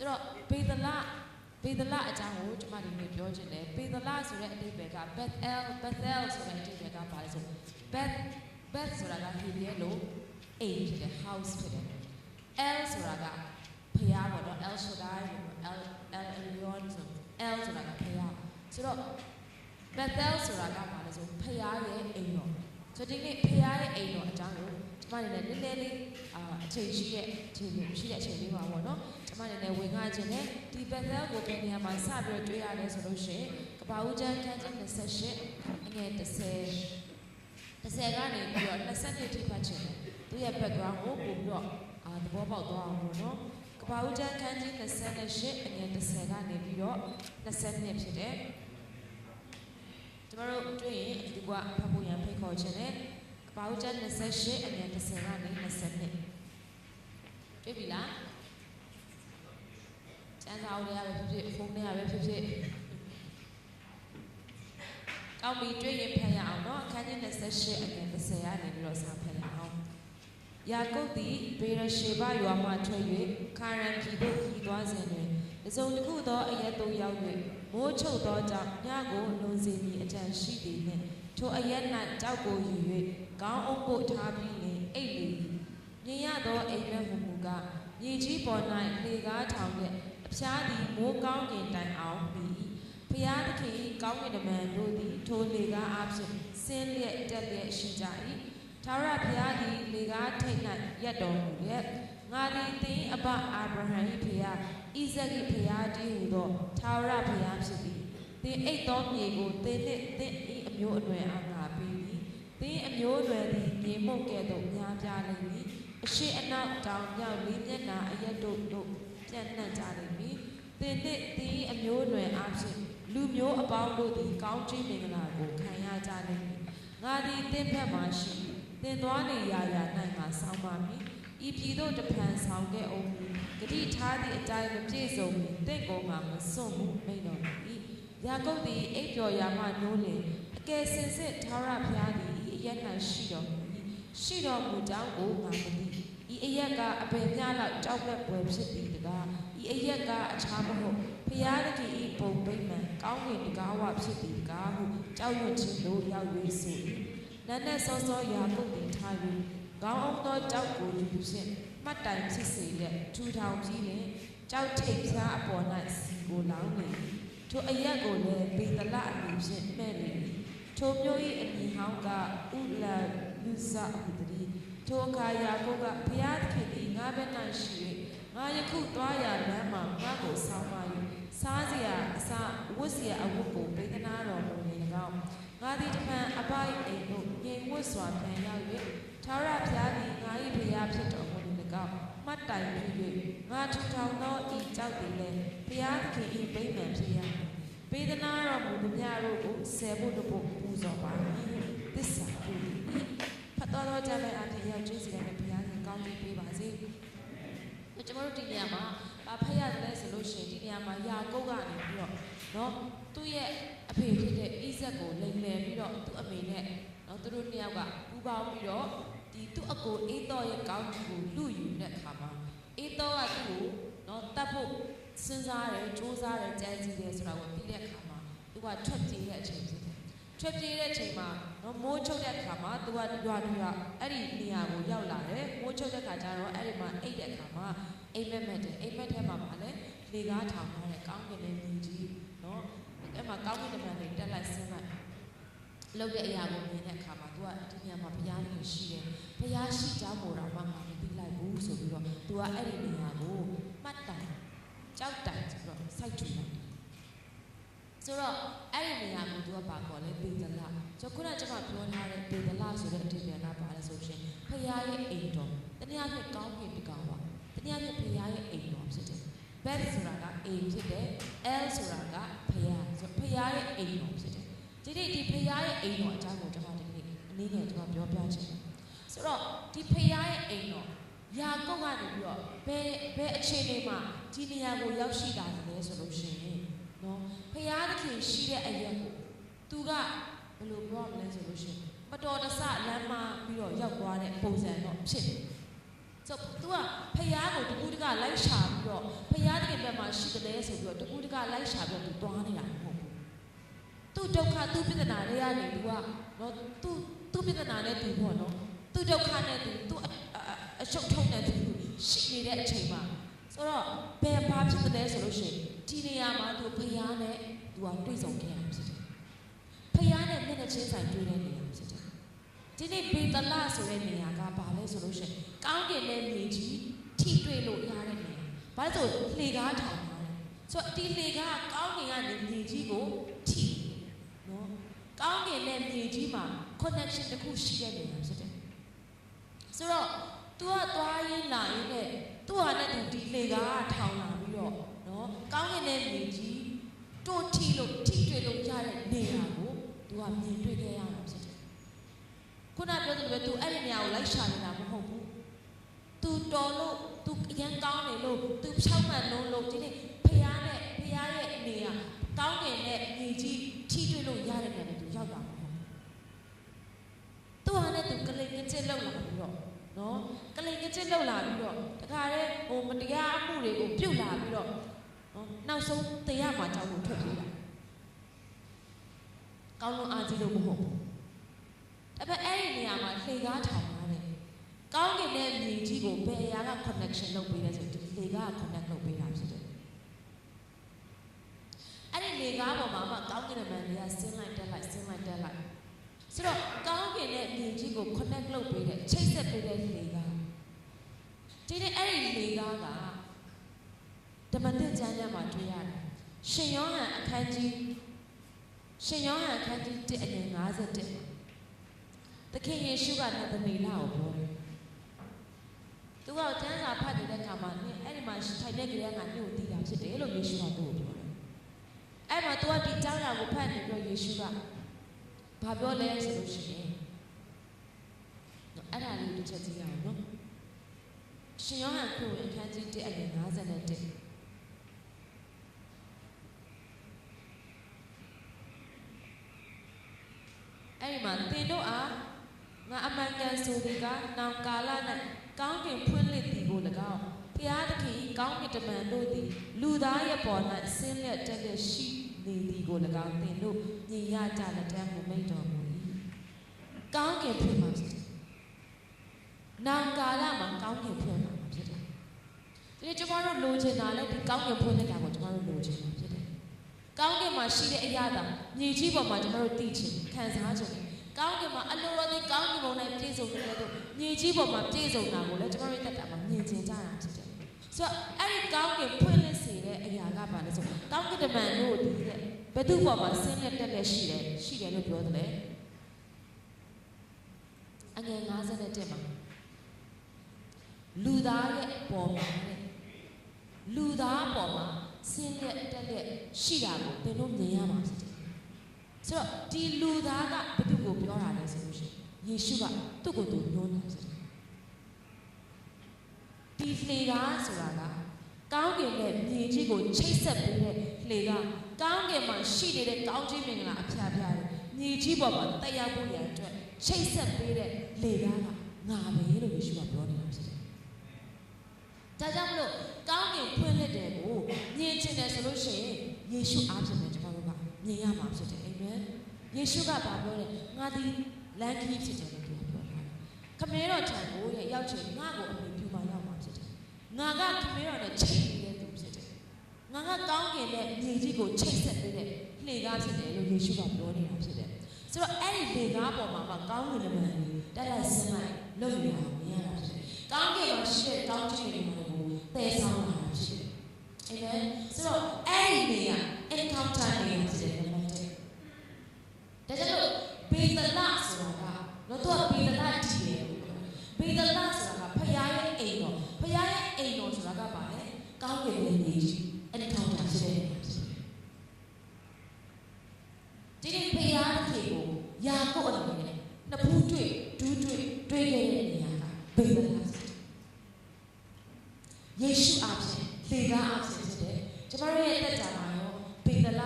ဆိုတော့ဘေဒလအကြောင်းကိုကျွန်မဒီနေ့ပြောချင်တယ်ဘေဒလဆိုတဲ့အဓိပ္ပာယ်က Bethel ဆိုတဲ့အဓိပ္ပာယ်ကဘာလဲဆို Beth ဆိုတာကဟီဘရဲလိုအိမ်ဖြစ်တယ် house ဖြစ်တယ် El ဆိုတာကဖျားပေါ့နော် El Shaddai El Elyon ဆို El ဆိုတာကဖျားဆိုတော့ Bethel ဆိုတာကဘာလဲဆိုဖျားရဲ့အိမ်တော်ဆိုဒီနေ့ဖျားရဲ့အိမ်တော်အကြောင်းကိုကျွန်မအနေနဲ့နည်းနည်းလေးအချိန်ရှိတဲ့အချိန်လေးပါပေါ့နော်ကျွန်မအနေနဲ့ဝင်ငှခြင်းနဲ့ဒီ Bethel ကိုဘယ်နေရာမှာစပြီးတွေ့ရတယ်ဆိုလို့ရှိရင်ကပ္ပဦးကျမ်းခန်းကြီး28အငယ်10ကနေပြီးတော့20ထိဖတ်ခြင်းသူရဲ့ background ကိုပို့ပြီးတော့သဘောပေါက်သွားအောင်ပေါ့နော်ကပ္ပဦးကျမ်းခန်းကြီး28အငယ်10ကနေပြီးတော့20ဖြစ်တယ်ကျွန်တော်တို့တွေ့ရင်ဒီကဖတ်ဖို့ရန်ဖိတ်ခေါ်ခြင်းနဲ့ကပ္ပဦးကျမ်း28အငယ်10ကနေ20တွေ့ပြီလားကျမ်းစာအုပ်တွေရပဲဖြစ်ဖြစ်ဖုန်းတွေရပဲဖြစ်ဖြစ်ကောင်းပြီတွေ့ရင်ဖတ်ရအောင်နော်အခန်းကြီး28အငယ်10ကနေပြီးတော့စာဖတ်ရအောင်ယာကုပ်သည်ဘေရရှေဘရွာမှထွက်၍ခါရန်ပြည်သို့ခီးသွားစဉ်တွင်တစ်စုံတစ်ခုသောအရက်သို့ရောက်၍မိုးချုပ်သောကြောင့်ညကိုလွန်စေမည်အကြံရှိသည်နှင့်ထိုအရက်၌ကြောက်ကိုယူ၍ခေါင်းအုပ်ကိုထားပြီးလင်အိတ်လေမြင်ရသောအိမ်မက်မူကမြေကြီးပေါ်၌လေကားထောင်တဲ့အဖျားသည်မိုးကောင်းကင်တိုင်အောင်ပြီးဖျားသခင်ကောင်းကင်တမန်တို့သည်ထိုလေကားအားဖြင့်ဆင်းလျက်တက်လျက်ရှိကြ၏ထာဝရဘုရားသည်လေကားထိပ်၌ရက်တော်မူလျက်ငါသည်သင်အဘအာဗြဟံ၏ဘုရားဣဇက်၏ဘုရားတည်းဟူသောထာဝရဘုရားဖြစ်သည်သင်အိတ်သောမြေကိုသင်နှင့်သင်၏အမျိုးအနွယ်အားငါပေးမည်သင်အမျိုးအနွယ်သည်မြေမှုန့်ကဲ့သို့များပြားလိမ့်မည်အရှိအနောက်တောင်မြောက်လေးမျက်နှာအရက်တို့ပြန့်နှံ့ကြလိမ့်မည်သင်နှင့်သင်၏အမျိုးအနွယ်အားဖြင့်လူမျိုးအပေါင်းတို့သည်ကောင်းချီးမင်္ဂလာကိုခံရကြလိမ့်မည်ငါသည်သင်ဘက်မှရှိသင်သွားနေရာ၌ငါဆောင်းပါမည်ဤပြည်သို့တဖန်ဆောင်ခဲ့အောင်မည်ဂတိထားသည့်အတိုင်းမပြည့်စုံမီတင့်ကိုမှမစွန့်မှုမိန့်တော်မူ၏ယာကုပ်သည်အိပ်ပျော်ရာမှနိုးလင်အကယ်စင်စစ်ထာဝရဘုရားသည်ဤအရက်၌ရှိတော်မူ၏ရှိတော်မူကြောင်းကိုငါမသိဤအရက်ကအဘယ်မျှလောက်ကြောက်မဲ့ပွဲဖြစ်သည်တကားဤအရက်ကအချားမဟုတ်ဘုရားသခင်ဤပုံပိမှန်ကောင်းကင်တကားဝဖြစ်သည်တကားဟုကြောက်ရွံ့ခြင်းတို့ရောက်၍ဆို၏နတ်နဲ့စောစောယာကုပ်သည်ထား၍ခေါင်းအောင်သောကြောက်ကိုယူဖြင့်မှတ်တိုင်ဖြစ်စေတဲ့ထူထောင်ပြီးလင်ကြောက်ထိပ်ဖြားအပေါ်၌စီကိုလောင်းနေထိုအရက်ကိုလည်းဘေဒလအမည်ဖြင့်မှဲ့နေထိုမျိုး၏အမည်ဟောင်းကဥလာလူဇာဟူသည်ထိုအခါယာကုပ်ကဘုရားသခင်သည်ငါဘက်၌ရှိ၍ငါယခုသွားရလမ်းမှာငါကိုဆောင်းပါ၍စားစရာအစာဝတ်စရာအဝတ်ကိုပေးသနာတော်မူနေ၎င်းငါသည်တမန်အပိုင်အိမ်သို့ငြိမ်ဝတ်စွာပြန်ရောက်၍ထာဝရဘုရားသည်ငါ၏ဘုရားဖြစ်တော်မူနေ၎င်းမှတ်တိုင်ပြီး၍ငါထူထောင်သောဤကြောက်သည်လည်းဘုရားသခင်၏ဗိမာန်ဖြစ်ရမည်ပေးသနာတော်မူသည်များတို့ကိုဆယ်ဖို့တဖို့ပူဇော်ပါမည်သစ္စာပြု၏ဖတ်တော်သောကြတဲ့အားဖြင့်ရောက်ကျေးဇူးတော်နဲ့ဘုရားရှင်ကောင်းကြီးပေးပါစေကျွန်တော်တို့ဒီနေရာမှာဖတ်ရတယ်လဲဆိုလို့ရှိရင်ဒီနေရာမှာယာကုပ်ကနေပြီးတော့နော်သူ့ရဲ့အဖေဖြစ်တဲ့ဣဇက်ကိုလိမ်လည်ပြီးတော့သူ့အမေနဲ့နော်သူတို့နှစ်ယောက်ကပူးပေါင်းပြီးတော့ဒီသူ့အကိုအေးတော်ရဲ့ကောင်းကြီးကိုလူယူတဲ့အခါမှာအေးတော်ကသူ့ကိုနော်တတ်ဖို့စဉ်းစားတယ်စူးစမ်းတယ်ကြံစည်တယ်ဆိုတာကိုသိတဲ့အခါမှာသူကထွက်ပြေးတဲ့အချိန်ဖြစ်တယ်ထွက်ပြေးတဲ့အချိန်မှာနော်မိုးချုပ်တဲ့အခါမှာသူကရွာအဲ့ဒီနေရာကိုရောက်လာတယ်မိုးချုပ်တဲ့အခါကျတော့အဲ့ဒီမှာအိတ်တဲ့အခါမှာအိမ်မက်တယ်အိမ်မက်ထဲမှာပါလဲလေကားထောင်ထားတဲ့ကောင်းကင်နဲ့မြေကြီးနော်အဲ့မှာကောင်းကင်တမန်တွေတက်လိုက်ဆင်းလိုက်လောက်တဲ့အရာကိုမြင်တဲ့အခါမှာ तू ကဒီနေရာမှာဘုရားရှင်ရှိတယ်ဘုရားရှိကြောင်းပေါ်တော့မှငါမသိလိုက်ဘူးဆိုပြီးတော့ तू ကအဲ့ဒီနေရာကိုမှတ်တိုင်ကြောက်တိုင်ဆိုတော့စိုက်ထူလိုက်ဆိုတော့အဲ့ဒီနေရာကို तू ကပါခေါ်လဲပေဒလကျွန်တော်ပြောထားတဲ့ပေဒလဆိုတဲ့အဓိပ္ပာယ်ကပါလဲဆိုရှင်ဘုရားရဲ့အိမ်တော်တနည်းအားဖြင့်ကောင်းကင်တကောင်ပါတနည်းအားဖြင့်ဘုရားရဲ့အိမ်တော်ဖြစ်တယ် Beth ဆိုတာကအိမ်ဖြစ်တယ် El ဆိုတာကဘုရားဆိုဘုရားရဲ့အိမ်တော်ဖြစ်တယ်ဒီဘုရားရဲ့အိမ်တော်အကြောင်းကိုကျွန်တော်ဒီနေ့အနေနဲ့ကျွန်တော်ပြောပြချင်တယ်ဆိုတော့ဒီဘုရားရဲ့အိမ်တော်ယာကုပ်ကနေပြီးတော့ဘယ်အခြေအနေမှာဒီနေရာကိုရောက်ရှိတာလဲဆိုလို့ရှိရင်နော်ဘုရားသခင်ရှိတဲ့အရက်ကိုသူကဘယ်လိုပြောမလဲဆိုလို့ရှိရင်မတော်တဆလမ်းမှာပြီးတော့ရောက်သွားတဲ့ပုံစံတော့ဖြစ်တယ်ဆိုတော့ तू ကဖယားကိုတကူတကလိုက်ရှာပြီးတော့ဖယားတကယ်ပဲ ရှိတယ်လဲဆိုပြီးတော့တကူတကလိုက်ရှာပြီးတော့သူတွားနေတာမဟုတ်ဘူးသူ့ဒုက္ခသူ့ပြဿနာတွေကနေသူကနော်သူ့ပြဿနာနဲ့သူပေါ့နော်သူ့ဒုက္ခနဲ့သူအရှုပ်ထုံးနဲ့သူရှိနေတဲ့အချိန်မှာဆိုတော့ဘယ်ဘာဖြစ်တယ်လဲဆိုလို့ရှိရင်ဒီနေရာမှာသူဖျားနဲ့သူကတွေ့ဆုံခဲ့ရမှာဖြစ်တယ်ဖျားနဲ့မျက်နှာချင်းဆိုင်တွေ့တဲ့နေရာဖြစ်တယ်ဒီနေ့ဘေတလဆိုတဲ့နေရာကဘာလဲဆိုလို့ရှိရင်ကောင်းကင်နဲ့မြေကြီးထိတွေ့လို့ရတဲ့နေရာဘာလို့ဆိုလှေကားထောင်ထားတယ်ဆိုတော့ဒီလှေကားကောင်းကင်ကနေမြေကြီးကိုထိနော်ကောင်းကင်နဲ့မြေကြီးမှာ connection တစ်ခုရှိတဲ့နေရာဖြစ်တယ်ဆိုတော့ तू ကသွားရင်းလာရင်းနဲ့သူ့ဟာနဲ့သူဒီလှေကားထောင်လာပြီးတော့နော်ကောင်းကင်နဲ့မြေကြီးတို့ထိတွေ့လို့ရတဲ့နေရာကို तू ကမြင်တွေ့ခဲ့ရတာဖြစ်တယ်ခုနပြောသလိုပဲ तू အဲ့ဒီနေရာကိုလိုက်ရှာနေတာမဟုတ်ဘူး तू တော်လို့ तू အရင်ကောင်းနေလို့ तू ဖြောက်မှန်လို့ဒီနေ့ဖရားရဲ့နေရာကောင်းကင်နဲ့မြေကြီးထိတွေ့လို့ရတဲ့နေရာနဲ့ तू ရောက်တာမဟုတ်ဘူးသူ့ဟာနဲ့ तू ကလေးငစ်ချက်လောက်လာပြီးတော့နော်ကလေးငစ်ချက်လောက်လာပြီးတော့တခါတည်းဟိုမတရားမှုတွေကိုပြုတ်လာပြီးတော့နော်နောက်ဆုံးတရားမှာကြောက်လို့ထွက်ပြေးလာကောင်းလုံးအားကြီးလို့မဟုတ်ဘူးဒါပေမဲ့အဲ့ဒီနေရာမှာလှေကားထောင်ထားတယ်ကောင်းကင်နဲ့မြေကြီးကိုဘယ်အရာက connection လုပ်ပေးလဲဆိုဒီလှေကားက connect လုပ်ပေးတာဖြစ်တယ်အဲ့ဒီလှေကားပေါ်မှာမှကောင်းကင်နဲ့မန်တွေကဆင်းလိုက်တက်လိုက်ဆိုတော့ကောင်းကင်နဲ့မြေကြီးကို connect လုပ်ပေးတဲ့ချိတ်ဆက်ပေးတဲ့လှေကားဒီနေ့အဲ့ဒီလှေကားကဓမ္မသစ်ကျမ်းထဲမှာတွေ့ရတယ်ရှင်ယောဟန်အခန်းကြီး1အငယ်51သခင်ယေရှုကနသနေလကိုပြောတယ်သူကကျမ်းစာဖတ်နေတဲ့အခါမှာအဲ့ဒီမှာထိုင်တဲ့ကြတဲ့ကညို့တီးတာဖြစ်တယ်လို့ယေရှုကသူ့ကိုပြောတယ်အဲ့မှာသူကဒီကျမ်းစာကိုဖတ်နေပြီးယေရှုကဘာပြောလဲဆိုလို့ရှိရင်အဲ့ဒါလေးတစ်ချက်ကြည့်ရအောင်နော်ရှင်ယောဟန်ခရစ်ဝင်အခန်းကြီး1အငယ်51အဲ့ဒီမှာသင်တို့အားငါအမှန်ကန်ဆိုသည်ကနောင်ကာလ၌ကောင်းကင်ဖွင့်လှစ်သည်ကို၎င်းဘုရားသခင်ကောင်းကင်တမန်တို့သည်လူသားရဲ့ပေါ်၌ဆင်းလက်တက်လက်ရှိနေသည်ကို၎င်းသင်တို့မြင်ရကြလက်တန်းကိုမိန့်တော်မူ၏ကောင်းကင်ဖွင့်မှာဖြစ်တယ်နောင်ကာလမှာကောင်းကင်ဖွင့်မှာဖြစ်တယ်ဒီကျွန်တော်တို့လိုချင်တာလည်းဒီကောင်းကင်ဖွင့်တဲ့တာကိုကျွန်တော်တို့လိုချင်တာဖြစ်တယ်ကောင်းကင်မှာရှိတဲ့အရာတာမြေကြီးပေါ်မှာကျွန်တော်တို့သိချင်ခံစားချင်ကောင်းကင်မှာအလိုတော်သည်ကောင်းကင်ဘုံ၌ပြည့်စုံတဲ့တို့မြေကြီးပေါ်မှာပြည့်စုံတာကိုလည်းကျွန်တော်တို့တက်တာမှာမြင်ကျင်ကြတာဖြစ်တယ်ဆိုတော့အဲ့ဒီကောင်းကင်ဖွင့်လှစ်စေတဲ့အရာကဘာလဲဆိုကောင်းကင်တမန်တို့ဒီတဲ့ဘယ်သူ့ပေါ်မှာဆင်းလက်တက်လက်ရှိတယ်လို့ပြောတယ်အငယ်51မှာလူသားရဲ့ပေါ်မှာလူသားပေါ်မှာဆင်းလက်တက်လက်ရှိတာကိုသင်တို့မြင်ရမှာဖြစ်တယ်ဆိုတော့ဒီလူသားကဘယ်သူကိုပြောတာလဲဆိုလို့ရှိရင်ယေရှုကသူ့ကိုယ်သူပြောနေတာဖြစ်တယ်ဒီလှေကားဆိုတာကကောင်းကင်နဲ့မြေကြီးကိုချိတ်ဆက်ပေးတဲ့လှေကားကောင်းကင်မှာရှိနေတဲ့ကောင်းကြီးမင်္ဂလာအဖျားဖျားတယ်မြေကြီးပေါ်မှာတက်ရောက်ဖို့ရန်အတွက်ချိတ်ဆက်ပေးတဲ့လှေကားကငါပဲလို့ယေရှုကပြောနေတာဖြစ်တယ်ဒါကြောင့်မလို့ကောင်းကင်ဖွင့်လှစ်တယ်ကိုမြင်ချင်တယ်ဆိုလို့ရှိရင်ယေရှုအားဖြင့်ကျွန်တော်တို့ကမြင်ရမှာဖြစ်တယ်အာမင်ယေရှုကပြောတယ်ငါဒီလမ်းခရီးဖြစ်တယ်လို့ပြောတာခမည်းတော်ထံကိုရောက်ချင်ငါ့ကိုအမိပြုပါရောက်မှာဖြစ်တယ်ငါကခမည်းတော်နဲ့ချိတ်နေတဲ့သူဖြစ်တယ်ငါကကောင်းကင်နဲ့မြေကြီးကိုချိတ်ဆက်ပေးတဲ့လှေကားဖြစ်တယ်လို့ယေရှုကပြောနေတာဖြစ်တယ်ဆိုတော့အဲ့ဒီလှေကားပေါ်မှာကောင်းကင်နမန်တက်လိုက်ဆင်းလိုက်လုပ်နေတာမြင်ရတာဖြစ်တယ်ကောင်းကင်မှာရှိတဲ့ကောင်းချီးတွေကိုသယ်ဆောင်လာတာဖြစ်တယ်အာမင်ဆိုတော့အဲ့ဒီနေရာ encounter နေရာဖြစ်တယ်ဒါကြောင့်ဘေဒလဆိုတာကတော့သူကဘေဒလတည်တယ်ဘေဒလဆိုတာကဖခင်ရဲ့အိမ်တော်ဖခင်ရဲ့အိမ်တော်ဆိုတာကပါလေကောင်းကင်ရဲ့နေကြီး encounter ဖြစ်တယ်ဒီနေ့ဖခင်ကိုယာကုပ်အနေနဲ့နှစ်ဖူးတွေ့ဒူးတွေ့ခဲ့တဲ့နေရာကဘေဒလယေရှုအားဖြင့်လေကားအားဖြင့်ဖြစ်တယ်ကျွန်တော်ရဲ့တက်တာမှာရောဘေဒလ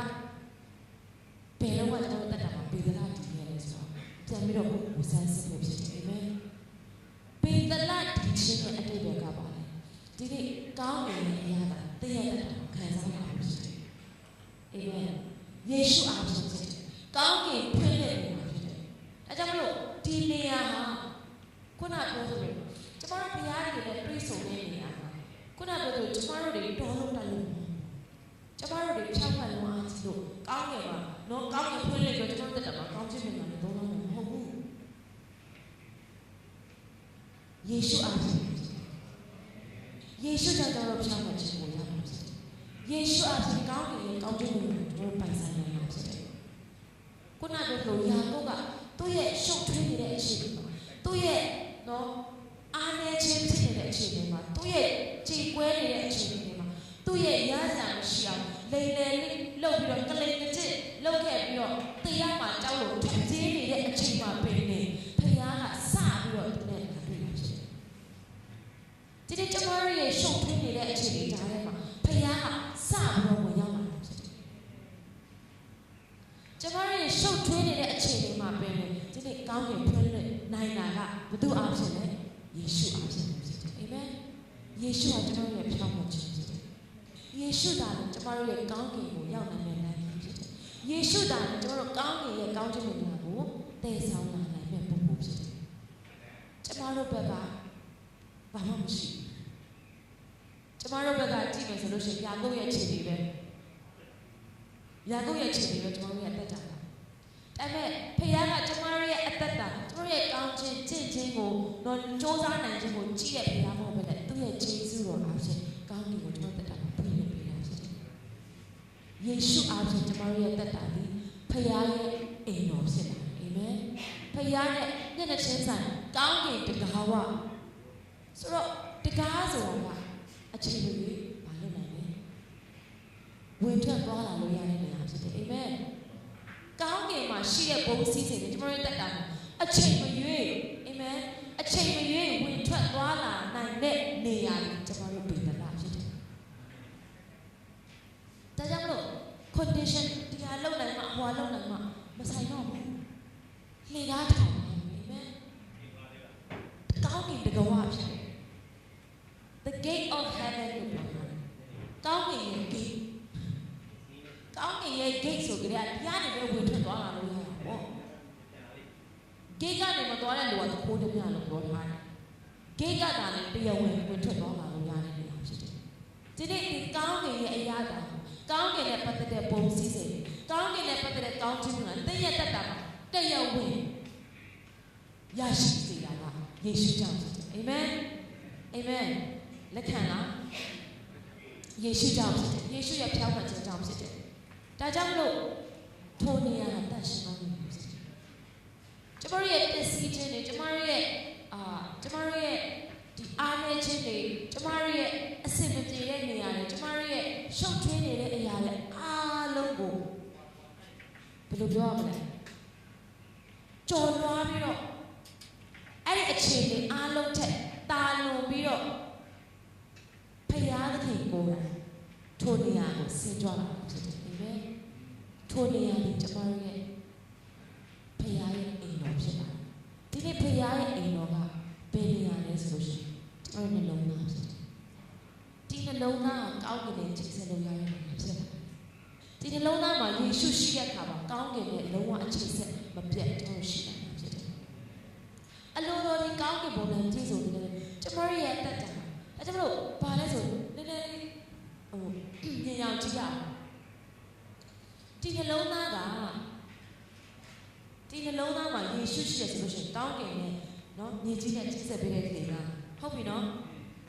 ဘယ်တော့မှကျွန်တော်တက်တာမှာဘေဒလတည်ရတယ်ဆိုတော့ပြန်ပြီးတော့ကိုယ်ဆန်းစစ်ဖို့ဖြစ်တယ်အာမင်ဘေဒလတည်ခြင်းရဲ့အတိတ်ဘက်ကပါလေဒီနေ့ကောင်းတဲ့အရာကတည့်ရတဲ့ခံစား တို့တွေတော်လို့တက်လို့ကျမတို့တွေဖြောက်မှန်လို့အားကြီးလို့ကောင်းငယ်ပါနော်ကောင်းငယ်ဖွင့်လိုက်တော့ကျမတို့တက်တာမှာကောင်းချစ်နေတာလည်းတော့မဟုတ်ဘူးယေရှုအားဖြင့်ယေရှုကြောင့်ကျွန်တော်ဖြောက်မှန်ခြင်းကိုရပါစေယေရှုအားဖြင့်ကောင်းငယ်ရဲ့ကောင်းချစ်မှုကိုကျွန်တော်ပိုင်ဆိုင်နိုင်ပါစေခုနကပြောလို့ယာကုပ်ကသူ့ရဲ့ရှုပ်ထွေးနေတဲ့အခြေအနေမှာသူ့ရဲ့နော်အားနည်းခြင်းဖြစ်နေတဲ့အခြေအနေမှာသူ့ရဲ့ကြည်ကွဲနေတဲ့အခြေအနေမှာသူ့ရဲ့ရစရာမရှိအောင်လိမ်လည်လေးလှုပ်ပြီးတော့ကလိမ်ကကျစ်လှုပ်ခဲ့ပြီးတော့တရားမှာကြောက်လို့ထွက်ပြေးနေတဲ့အချိန်မှာပင်နေဖခင်ကစပြီးတော့သူနဲ့တွေ့ရဖြစ်တယ်။ဒီနေ့ကျွန်တော်ရဲ့ရှုပ်ထွေးနေတဲ့အခြေအနေကြားထဲမှာဖခင်ကစပြီးတော့ဝင်ရောက်လာတယ်ဖြစ်တယ်။ကျွန်တော်ရဲ့ရှုပ်ထွေးနေတဲ့အခြေအနေမှာပင်နေဒီနေ့ကောင်းကင်ဖွင့်လို့နိုင်တာကဘုသူအားဖြင့်လဲယေရှုအားဖြင့်ဖြစ်တယ်။အာမင်။ယေရှုကကျွန်တော်ရဲ့ဖြောင့်မခြင်းဖြစ်တယ်။ယေရှုသာလည်းကျွန်တော်ရဲ့ကောင်းကင်ကိုရောက်နိုင်တဲ့လမ်းဖြစ်တယ်။ယေရှုသာလည်းကျွန်တော်တို့ကောင်းကင်ရဲ့ကောင်းခြင်းများကိုတည်ဆောင်လာနိုင်တဲ့ပုဂ္ဂိုလ်ဖြစ်တယ်။ကျွန်တော်တို့ဘက်ကဘာမှမရှိဘူး။ကျွန်တော်တို့ဘက်ကကြည့်မယ်ဆိုလို့ရှိရင်ယာကုပ်ရဲ့ခြေတွေပဲ။ယာကုပ်ရဲ့ခြေတွေပဲကျွန်တော်တို့ရဲ့အသက်တာ။ဒါပေမဲ့ဖခင်ကကျွန်တော်ရဲ့အသက်တာကျွန်တော်ရဲ့ကောင်းခြင်းကျင့်ခြင်းကိုတော့စ조사နိုင်ခြင်းကိုကြည့်ရဖခင်မဟုတ်ဘဲနဲ့သူ့ရဲ့ယေရှုတော်အားဖြင့်ကောင်းကင်ကိုကျွန်တော်သက်တာကိုပြည့်နေပေးတာဖြစ်တယ်။ယေရှုအားဖြင့်ကျွန်တော်ရဲ့သက်တာဒီဖခင်ရဲ့အိမ်တော်ဖြစ်လာတယ်။အာမင်။ဖခင်ရဲ့မျက်နှာချင်းဆိုင်ကောင်းကင်တကားဝဆိုတော့တကားဆိုတာကအချိန်ကြီးဘာလို့နိုင်လဲ။ဝင်ထွက်သွားလာလို့ရတဲ့နေရာဖြစ်တယ်။အာမင်။ကောင်းကင်မှာရှိတဲ့ဘုံစည်းစိမ်တွေကျွန်တော်တို့တက်တာအချိန်မရွေးအာမင်အချိန်မရွေးဝင်ထွက်သွားလာနိုင်တဲ့နေရာတွေကျွန်တော်တို့ပြည်သလားဖြစ်တယ်။ဒါကြောင့်မလို့ condition တရားလုံနိုင်မှာဟွာလုံနိုင်မှာမဆိုင်တော့ဘူး။လှေကားထောင်အာမင်။ကောင်းကင်တကဝဖြစ်တယ်။ The gate of heaven လို့ပြောတာ။ကောင်းကင်ရဲ့ gateကောင်းကင်ရဲ့ gate ဆိုကြတဲ့တရားနေပဲဝင်ထွက်သွားလာလို့ရတာပေါ့ gate ကနေမသွားတဲ့လူကတခိုးတည်းများလို့ပြောထားတယ် gate ကသာလည်းတရားဝင်ထွက်သွားလာလို့ရတဲ့နေရာဖြစ်တယ်ဒီနေ့ဒီကောင်းကင်ရဲ့အရာတာကောင်းကင်နဲ့ပတ်သက်တဲ့ပုံစည်းစိမ်ကောင်းကင်နဲ့ပတ်သက်တဲ့ကောင်းခြင်းကတည့်ရတတ်တာမှာတရားဝင်ရရှိစေတာကယေရှုကြောင့်ဖြစ်တယ်အာမင်အာမင်လက်ခံလားယေရှုကြောင့်ဖြစ်တယ်ယေရှုရဲ့ဖြောင့်မတ်ခြင်းကြောင့်ဖြစ်တယ်ဒါကြောင့်မလို့ထိုနေရာတန်ရှင်းကောင်းနေပြီကျမတို့ရဲ့ပစ္စည်းချင်းတွေကျမတို့ရဲ့ဒီအားနည်းခြင်းတွေကျမတို့ရဲ့အစင်မပြေတဲ့နေရာတွေကျမတို့ရဲ့ရှုပ်ထွေးနေတဲ့အရာတွေအားလုံးကိုဘယ်လိုပြောရမလဲကြော်လွှားပြီးတော့အဲ့ဒီအခြေအနေအားလုံးထက်တာလွန်ပြီးတော့ဖယားသခင်ကိုထိုနေရာကိုဆင်းကြွလာဖြစ်တယ်ထိုနေရာဒီကျမတို့ရဲ့ဖခင်ရဲ့အိမ်တော်ဖြစ်ပါတယ်။ဒီနေ့ဖခင်ရဲ့အိမ်တော်ကဘယ်နေရာလဲဆိုလို့ရှိရင်ကျမတို့နှလုံးသားဖြစ်တယ်။ဒီနှလုံးသားကကောင်းကင်နဲ့ချိတ်ဆက်လို့ရတဲ့နေရာဖြစ်ပါတယ်။ဒီနှလုံးသားမှာယေရှုရှိတဲ့အခါမှာကောင်းကင်နဲ့လုံးဝအချိတ်ဆက်မပြတ်ကျမတို့ရှိနိုင်တာဖြစ်တယ်။အလိုတော်ဒီကောင်းကင်ဘုံနဲ့ပြည့်စုံနေတဲ့ကျမတို့ရဲ့အသက်တာ။အဲကျမတို့ဘာလဲဆိုနည်းနည်းညင်အောင်ကြည့်ရအောင်ဒီနှလုံးသားမှာယေရှုရှိတယ်ဆိုလို့ရှိရင်ကောင်းကင်နဲ့နော်ညီကြီးနဲ့ကြီးစက်ပေးတဲ့နေရာဟုတ်ပြီနော်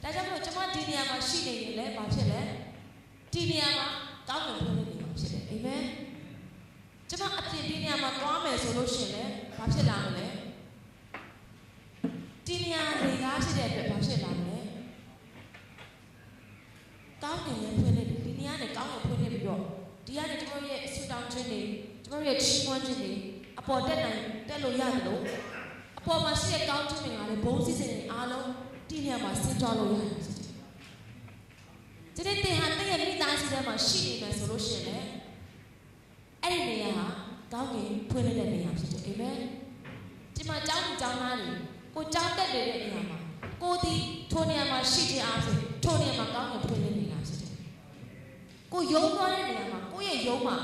ဒါကြောင့်မို့ကျွန်မဒီနေရာမှာရှိနေရင်လည်းဘာဖြစ်လဲဒီနေရာမှာကောင်းကင်ဖွင့်တဲ့နေရာဖြစ်တယ်အာမင်ကျွန်မအပြင်ဒီနေရာမှာသွားမယ်ဆိုလို့ရှိရင်လည်းဘာဖြစ်လာမလဲဒီနေရာလေကားဖြစ်တဲ့အတွက်ဘာဖြစ်လာမလဲကောင်းကင်လည်းဖွင့်တဲ့ဒီနေရာနဲ့ကောင်းကင်ဖွင့်တဲ့ပြီးတော့ဒီကနေကျွန်တော်ရဲ့ဆူတောင်းခြင်းတွေကျွန်တော်ရဲ့ချီးမွမ်းခြင်းတွေအပေါ်တက်လို့ရတယ်လို့အပေါ်မှာရှိတဲ့ကောင်းခြင်းတွေကလည်းဘုံစည်းစိမ်တွေအားလုံးဒီနေရာမှာဆင်းကြလို့ရတယ်ဒီနေ့တင်ဟာတဲ့မိသားစုထဲမှာရှိနေမယ်ဆိုလို့ရှိရင်လည်းအဲ့ဒီနေရာဟာကောင်းကင်ဖွင့်တဲ့နေရာဖြစ်တယ်အာမင်ဒီမှာကျောင်းသားတွေကိုကျောင်းတက်နေတဲ့နေရာမှာကိုဒီထိုနေရာမှာရှိခြင်းအားဖြင့်ထိုနေရာမှာကောင်းကင်ဖွင့်တဲ့နေရာဖြစ်တယ်ကိုယုံသွားတဲ့နေရာမှာကိုရဲ့ယုံမှာ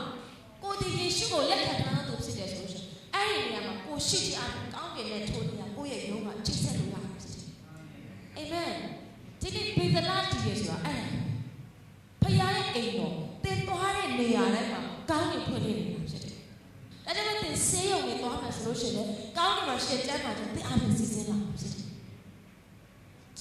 ကိုဒီယေရှုကိုလက်ခံထားသူဖြစ်တယ်ဆိုလို့ရှိရင်အဲ့ဒီနေရာမှာကိုရှိခြင်းအားကောင်းကင်နဲ့ထိုနေရာကိုရဲ့ယုံမှာချိတ်ဆက်လို့ရတယ်ဖြစ်တယ်အာမင်ဒီနေ့ဘေဒလာတီးရဆိုတာအဲ့ အိမ်တော်တင်သွားတဲ့နေရာတိုင်းမှာကောင်းကင်ဖွင့်နေနေတာဖြစ်တယ်။ဒါကြောင့်တင်ဆေးရုံတွေသွားမှဆိုလို့ရှိရင်ကောင်းကင်မှာရှေ့ကျမ်းမှာတင်အားဖြင့်စီစဉ်လာဖြစ်တယ်။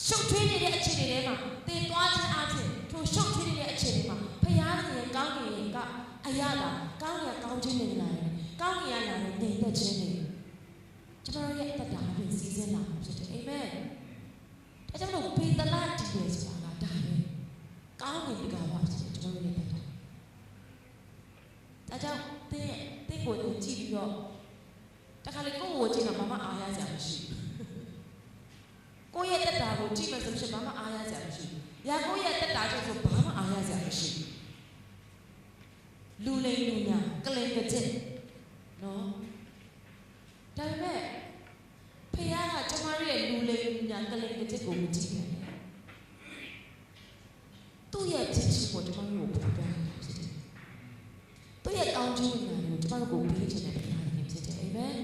ရှုပ်ထွေးနေတဲ့အခြေအနေတွေမှာတင်သွားခြင်းအဖြစ်ထိုရှုပ်ထွေးနေတဲ့အခြေအနေမှာဖခင်ရဲ့ကောင်းကင်ကအရာကကောင်းကင်ကောင်းခြင်းနေလာတယ်။ကောင်းကင်ကလာတဲ့နေသက်ခြင်းတွေကျွန်တော်ရဲ့အသက်တာအဖြစ်စီစဉ်လာဖြစ်တယ်။အာမင်။ဒါကြောင့်ဘေဒလာတည်ရဆိုတာကဒါပဲ။ကောင်းကင်ကပါဖြစ်တယ်ကျွန်တော်ရဲ့အသက်တာ။ဒါကြောင့်တင်းကိုကြည့်ပြီးတော့တခါလေကိုယ့်ကိုကြည့်တော့ဘာမှအားရစရာမရှိဘူး။ကိုယ့်ရဲ့တက်တာကိုကြည့်မှဆိုရှင်ဘာမှအားရစရာမရှိဘူး။ရာကိုယ့်ရဲ့တက်တာကျဆိုဘာမှအားရစရာမရှိဘူး။လူလိမ်လူညာကလိမ်ကကျက်နော်။ဒါပေမဲ့ဖခင်ကကျမတို့ရဲ့လူလိမ်လူညာကလိမ်ကကျက်ကိုမကြည့်ဘူး။သူ့ရဲ့ချစ်ချင်းကိုကျမတို့ကိုပြပြနေတာဖြစ်တယ်။သူ့ရဲ့ကောင်းချီးဝင်တာကိုကျမတို့ကိုပေးချင်တဲ့ဖခင်ဖြစ်တယ်။အာမင်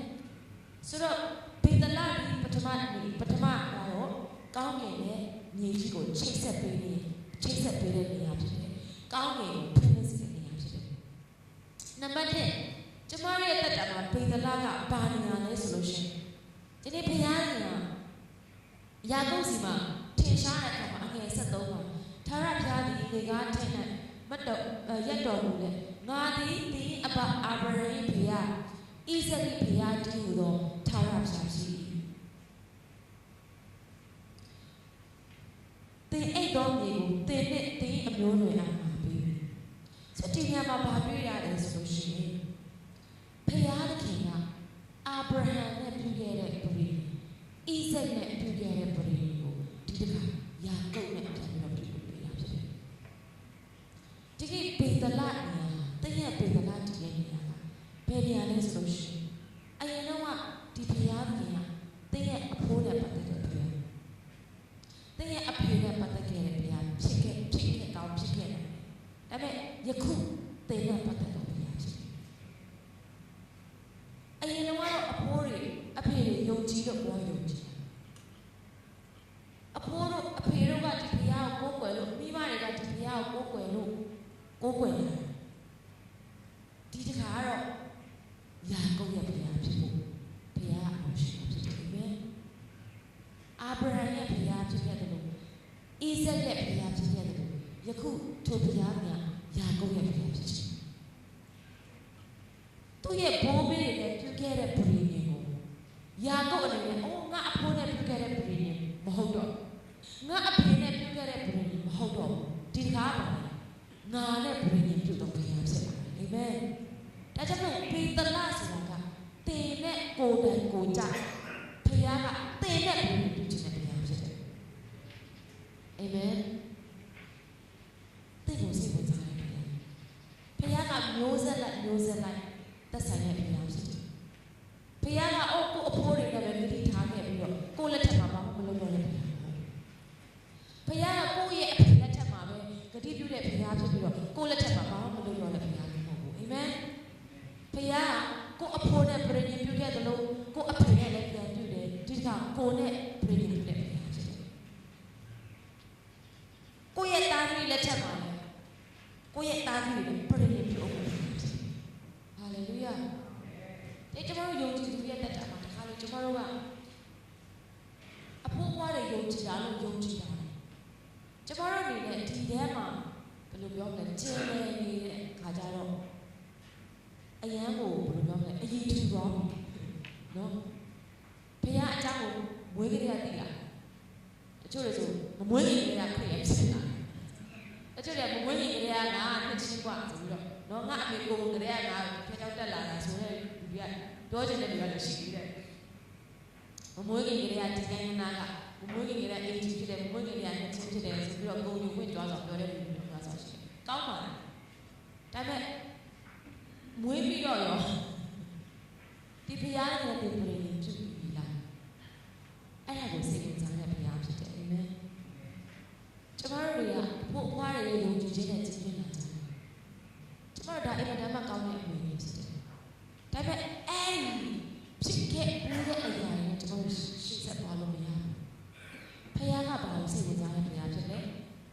။ဆိုတော့ဘေဒလာဒီပထမကတော့ကောင်းကင်နဲ့မြေကြီးကိုချိတ်ဆက်ပေးတဲ့နေရာဖြစ်တယ်။ကောင်းကင်ကိုဖွင့်စေတဲ့နေရာဖြစ်တယ်။နံပါတ်1ကျမတို့ရဲ့တက်တာမှာဘေဒလာကဘာနေရာလဲဆိုလို့ရှိရင်ဒီနေ့ဖခင်ကယာကုပ်စီမှာထင်ရှားတဲ့အခါမှာအငယ်73မှာထာဝရဘုရားသည်လေကားထင်၌ရက်တော်မူလေငါသည်ဒီအဘအာဗြဟံဘုရားဣဇရိဘုရားတည်ဟူသောထာဝရဘုရားရှိသင်အိတ်တော်မြေကိုသင်နဲ့သင်အမျိုးနွယ်အားမှာပေးပြီဆိုဒီညမှာဘာတွေ့ရတယ်ဆိုလို့ရှိရင်ဘုရားသခင်ကအာဗြဟံနဲ့ပြုခဲ့တဲ့ပရိဣဇက်နဲ့ပြုခဲ့တဲ့ပရိကိုဒီတစ်ခါယာကုပ်နဲ့ပြန်ပြီးတော့ပြုပေးတာဖြစ်တယ်ဒီကိဘေဒလာနေရာတည့်ရဲ့ဘေဒလာတည်တဲ့နေရာကဘယ်နေရာလဲဆိုလို့ရှိရင်အရင်တော့ဒီဘုရားသခင်ကတည့်ရဲ့အဖိုးနဲ့ပတ်သက်တဲ့ဘုရားတည့်ရဲ့အဖေနဲ့ပတ်သက်ခဲ့တဲ့ဘုရားဖြစ်ခဲ့ကောင်းဖြစ်ခဲ့တယ်ဒါပေမဲ့ယခုတည့်နဲ့ပတ်သက်တဲ့ဘုရားဖြစ်တယ်အရင်တော့အဖိုးတွေအဖေတွေယုံကြည်လို့ဘဝယုံကြည်အဖိုးတို့အဖေတို့ကဒီဘုရားကိုကိုးကွယ်လို့မိမတွေကဒီဘုရားကိုကိုးကွယ်လို့ကိုးကွယ်တယ်ဒီတခါကတော့ယာကုပ်ရဲ့ဘုရားဖြစ်ဖို့ဘုရားအမှုရှိတာဖြစ်တယ်ပဲအာဗြဟံရဲ့ဘုရားဖြစ်ခဲ့တယ်လို့ဣဇက်ရဲ့ဘုရားဖြစ်ခဲ့တယ်လို့ယခုထိုဘုရားကယာကုပ်ရဲ့ဘုရားဖြစ်တယ်သူ့ရဲ့ဘိုးဘေးတွေနဲ့ပြုခဲ့တဲ့ပရိနိဗ္ဗာန်ကိုယာကုပ်အနေနဲ့ငါအဖိုးနဲ့ပြုခဲ့တဲ့ပရိနိဗ္ဗာန်မဟုတ်တော့ငါအဖေနဲ့ပြုခဲ့တဲ့ပရိနိဗ္ဗာန်မဟုတ်တော့ဒီတကားပါငါနဲ့ပရိနိဗ္ဗာန်ပြုတော့ဘုရားဖြစ်လာတယ်အာမင်ဒါကြောင့်ဘေဒလာဆိုတာကတင်နဲ့ကိုယ်တိုင်ကိုကြဘုရားကတင်နဲ့ပရိနိဗ္ဗာန်ပြုခြင်းတဲ့ဘုရားဖြစ်တယ်အာမင်တင်ကိုစိတ်ဝင်စားတယ်ဘုရားကမျိုးဆက်လိုက်သက်ဆိုင်တဲ့ဘုရားဖြစ်တယ်ဘုရားကကိုအဖိုးတွေနဲ့ပဲဂတိထားခဲ့ပြီးတော့ကိုလက်ထက်မှာဘာမှမလုပ်တော့တဲ့ဘုရားကကိုရဲ့အဖေလက်ထက်မှာပဲဂတိပြုတဲ့ဘုရားဖြစ်ပြီးတော့ကိုလက်ထက်မှာဘာမှမလုပ်တော့တဲ့ဘုရားမဟုတ်ဘူးအာမင်ဘုရားကိုအဖိုးနဲ့ပြည့်ညင်ပြုခဲ့တယ်လို့ကိုအဖေနဲ့လည်းပြန်ပြုတယ်ဒီကကိုနဲ့ပြည့်ညင်ပြုတဲ့ဘုရားဖြစ်တယ်ကိုရဲ့သားသမီးလက်ထက်မှာလည်းကိုရဲ့သားသမီးတွေပြည့်ညင်ပြုအောင်ဟာလေလုယာဒီကျွန်တော်ယုံကြည်သူရဲ့တက်တာမှာတခါလေကျွန်တော်တို့ကအဖိုးဘွားတွေယုံကြည်တာလို့ယုံကြည်တာကျွန်တော်တို့အနေနဲ့ဒီထဲမှာဘယ်လိုပြောမလဲကျင်းနေနေတဲ့ခါကြတော့အရန်ကိုဘယ်လိုပြောမလဲအရေးထူသွားပြီနော်ဘုရားအကြောင်းကိုမွေးကြရတည်လားတချို့တွေဆိုမမွေးခင်ကခရစ်ယာန်ဖြစ်လာတချို့တွေကမမွေးခင်ကငါနှစ်ချင်းกว่าဆိုပြီးတော့နော်ငါအမေကိုကလေးကငါဖျက်ချောက်တက်လာတာဆိုတဲ့လူတွေကပြောချင်တဲ့လူကလည်းရှိသေးတယ်မမွေးခင်ကလေးကဒီတိုင်းနာကမမွေးခင်ကလေးအင်ဂျီဖြစ်တယ်မမွေးခင်ကလေးနှစ်ချင်းဖြစ်တယ်ဆိုပြီးတော့ကိုယ်ညဝင်ကြွားဆောင်ပြောတဲ့လူတွေပြောဆောင်ရှိတယ်ကောင်းပါလားဒါပေမဲ့မွေးပြီးတော့ရောဒီဘုရားရဲ့ဒီပြည်ရင်ဖြစ်ပြီလားအဲ့ဒါကိုစိတ်ဝင်စားတဲ့ဘုရားဖြစ်တယ်အာမင်ကျွန်တော်တို့တွေကဖို့ဖွားရတဲ့ယုံကြည်ခြင်းနဲ့ကြီးပြင်းလာကြတယ်ကျွန်တော်တို့ဒါအင်မတန်မှကောင်းတဲ့အမှုတွေဖြစ်တယ်ဒါပေမဲ့အဲ့ဖြစ်ခဲ့တဲ့အရာတွေကျွန်တော်ရှေ့ဆက်သွားလို့မရဘူးဘုရားကဘာလို့စိတ်ဝင်စားတဲ့ဘုရားဖြစ်လဲ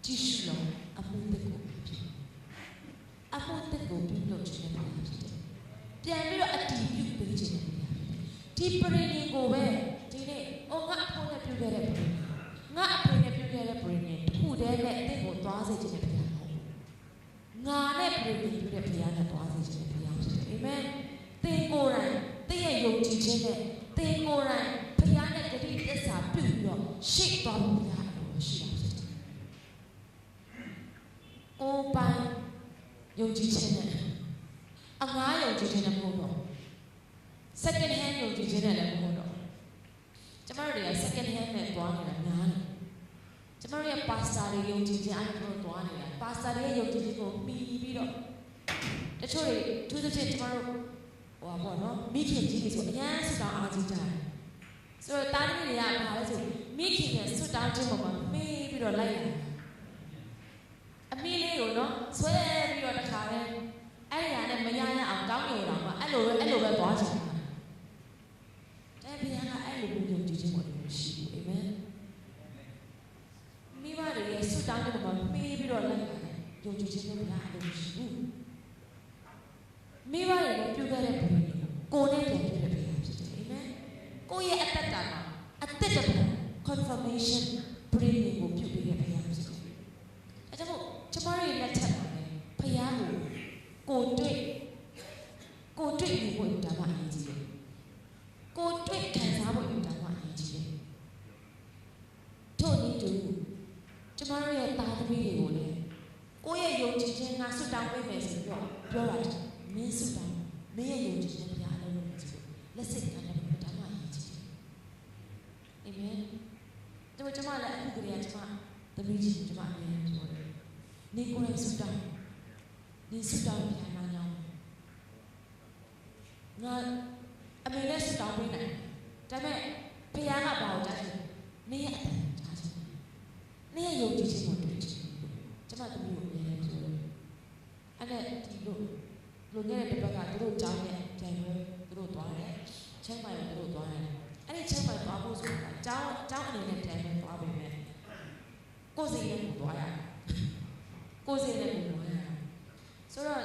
ကြည့်ရှုလို့အမှုတစ်ခုဖြစ် ပြန်ပြီးတော့အတီးပြုတ်ပေးခြင်းနဲ့ဒီပရိနိကိုပဲဒီနေ့ငါအဖို့နဲ့ပြုတ်ခဲ့တဲ့ပရိနိငါအဖေနဲ့ပြုတ်ခဲ့တဲ့ပရိနိတခုတည်းနဲ့အသင်ကိုသွားစေခြင်းနဲ့ဘုရားဟုတ်ငါနဲ့ပရိနိပြုတ်တဲ့ဘုရားနဲ့သွားစေခြင်းနဲ့ဘုရားဖြစ်တယ်အာမင်သင်ကိုယ်တိုင်သင်ရဲ့ယုံကြည်ခြင်းနဲ့သင်ကိုယ်တိုင်ဘုရားနဲ့တတိသစ္စာပြုပြီးတော့ရှိသွားဖို့ဘုရားလိုရှိတာဖြစ်တယ်။ကိုယ်ပိုင်ယုံကြည်ခြင်းနဲ့အငှားယုံကြည်ခြင်းနဲ့မဟုတ်တော့ second hand ယုံကြည်ခြင်းနဲ့လည်းမဟုတ်တော့ကျမတို့တွေက second hand နဲ့သွားနေတာများတယ်။ကျမတို့ရဲ့ pastor တွေယုံကြည်ခြင်းအဲ့လိုသွားနေတာ pastor တွေရဲ့ယုံကြည်ခြင်းကိုမှီပြီးတော့တချို့တွေသူသဖြင့်ကျမတို့ဟောပေါ့နော်မိခင်ကြီးတွေဆိုအရန်စွတောင်းအားကြီးကြတယ်ဆိုတော့တားသမီးတွေကဘာလဲဆိုမိခင်ရဲ့စွတောင်းခြင်းပေါ်မှာမေးပြီးတော့လိုက်ရတယ်အမီလေးကိုနော်ဆွဲပြီးတော့တခါပဲအဲ့ဒီဟာနဲ့မရရအောင်တောင်းနေတော့မှအဲ့လိုပဲသွားချင်တာတဲ့ဘုရားကအဲ့လိုမျိုးယုံကြည်ခြင်းပေါ်လို့ရှိဘူးအာမင်မိဘတွေရဲ့စွတောင်းခြင်းပေါ်မှာမေးပြီးတော့လိုက်ရတယ်ယုံကြည်ခြင်းနဲ့ဘုရားအဲ့လိုရှိဘူးမိဘတွေလည်းပြုခဲ့တဲ့ဘုရားကိုနဲ့ပြန်ပြုတဲ့ဘုရားဖြစ်တယ်အာမင်ကိုရဲ့အသက်တာမှာအသက်တပံ confirmation ဘုရားကိုပြုပြီးတဲ့ဘုရားဖြစ်တယ်အဲကြောင့်ကျမတို့ရဲ့လက်ထက်မှာလည်းဘုရားကိုတွေ့နေဖို့ဒါမှအရေးကြီးတယ်ကိုတွေ့ခံစားဖို့ဒါမှအရေးကြီးတယ်ထို့နည်းတူကျမတို့ရဲ့သားသမီးတွေကိုလည်းကိုရဲ့ယုံကြည်ခြင်းကဆွတောင်းပေးမယ်ဆိုပြီးတော့ပြောတာမင်းစွတောင်းမင်းရဲ့ယုံကြည်ခြင်းဘုရားလည်းလုပ်ကြည့်လက်စိတ်ကလည်းဒါမှအရေးကြီးတယ်အာမင်တို့ကျမလည်းအခုကလေးကကျမသမီးကြီးကျမအမြဲပြောတယ်နေကိုယ်ရဲ့စွတောင်းနေစွတောင်းပြန်လာအောင်ငါအမေလည်းစွတောင်းပေးနိုင်ဒါပေမဲ့ဘုရားကဘာလို့ကြားချင်နေရဲ့အတန်ကြားချင်နေရဲ့ယုံကြည်ခြင်းကိုတွေ့ချင်ကျမသမီးကိုအမြဲပြောတယ်အဲ့ဒါဒီလိုလူငယ်တဲ့ဘက်ကသူတို့ကြောင်းနဲ့ကြိုင်ပွဲသူတို့သွားတယ်ချင်းမိုင်ကိုသူတို့သွားတယ်အဲ့ဒီချင်းမိုင်သွားဖို့ဆိုတာကြောင်းအနေနဲ့ကြိုင်ပွဲသွားပေးမယ်ကိုယ်စိတ်နဲ့ကိုသွားရတယ်ကိုယ်စိတ်နဲ့ကိုသွားရတယ်ဆိုတော့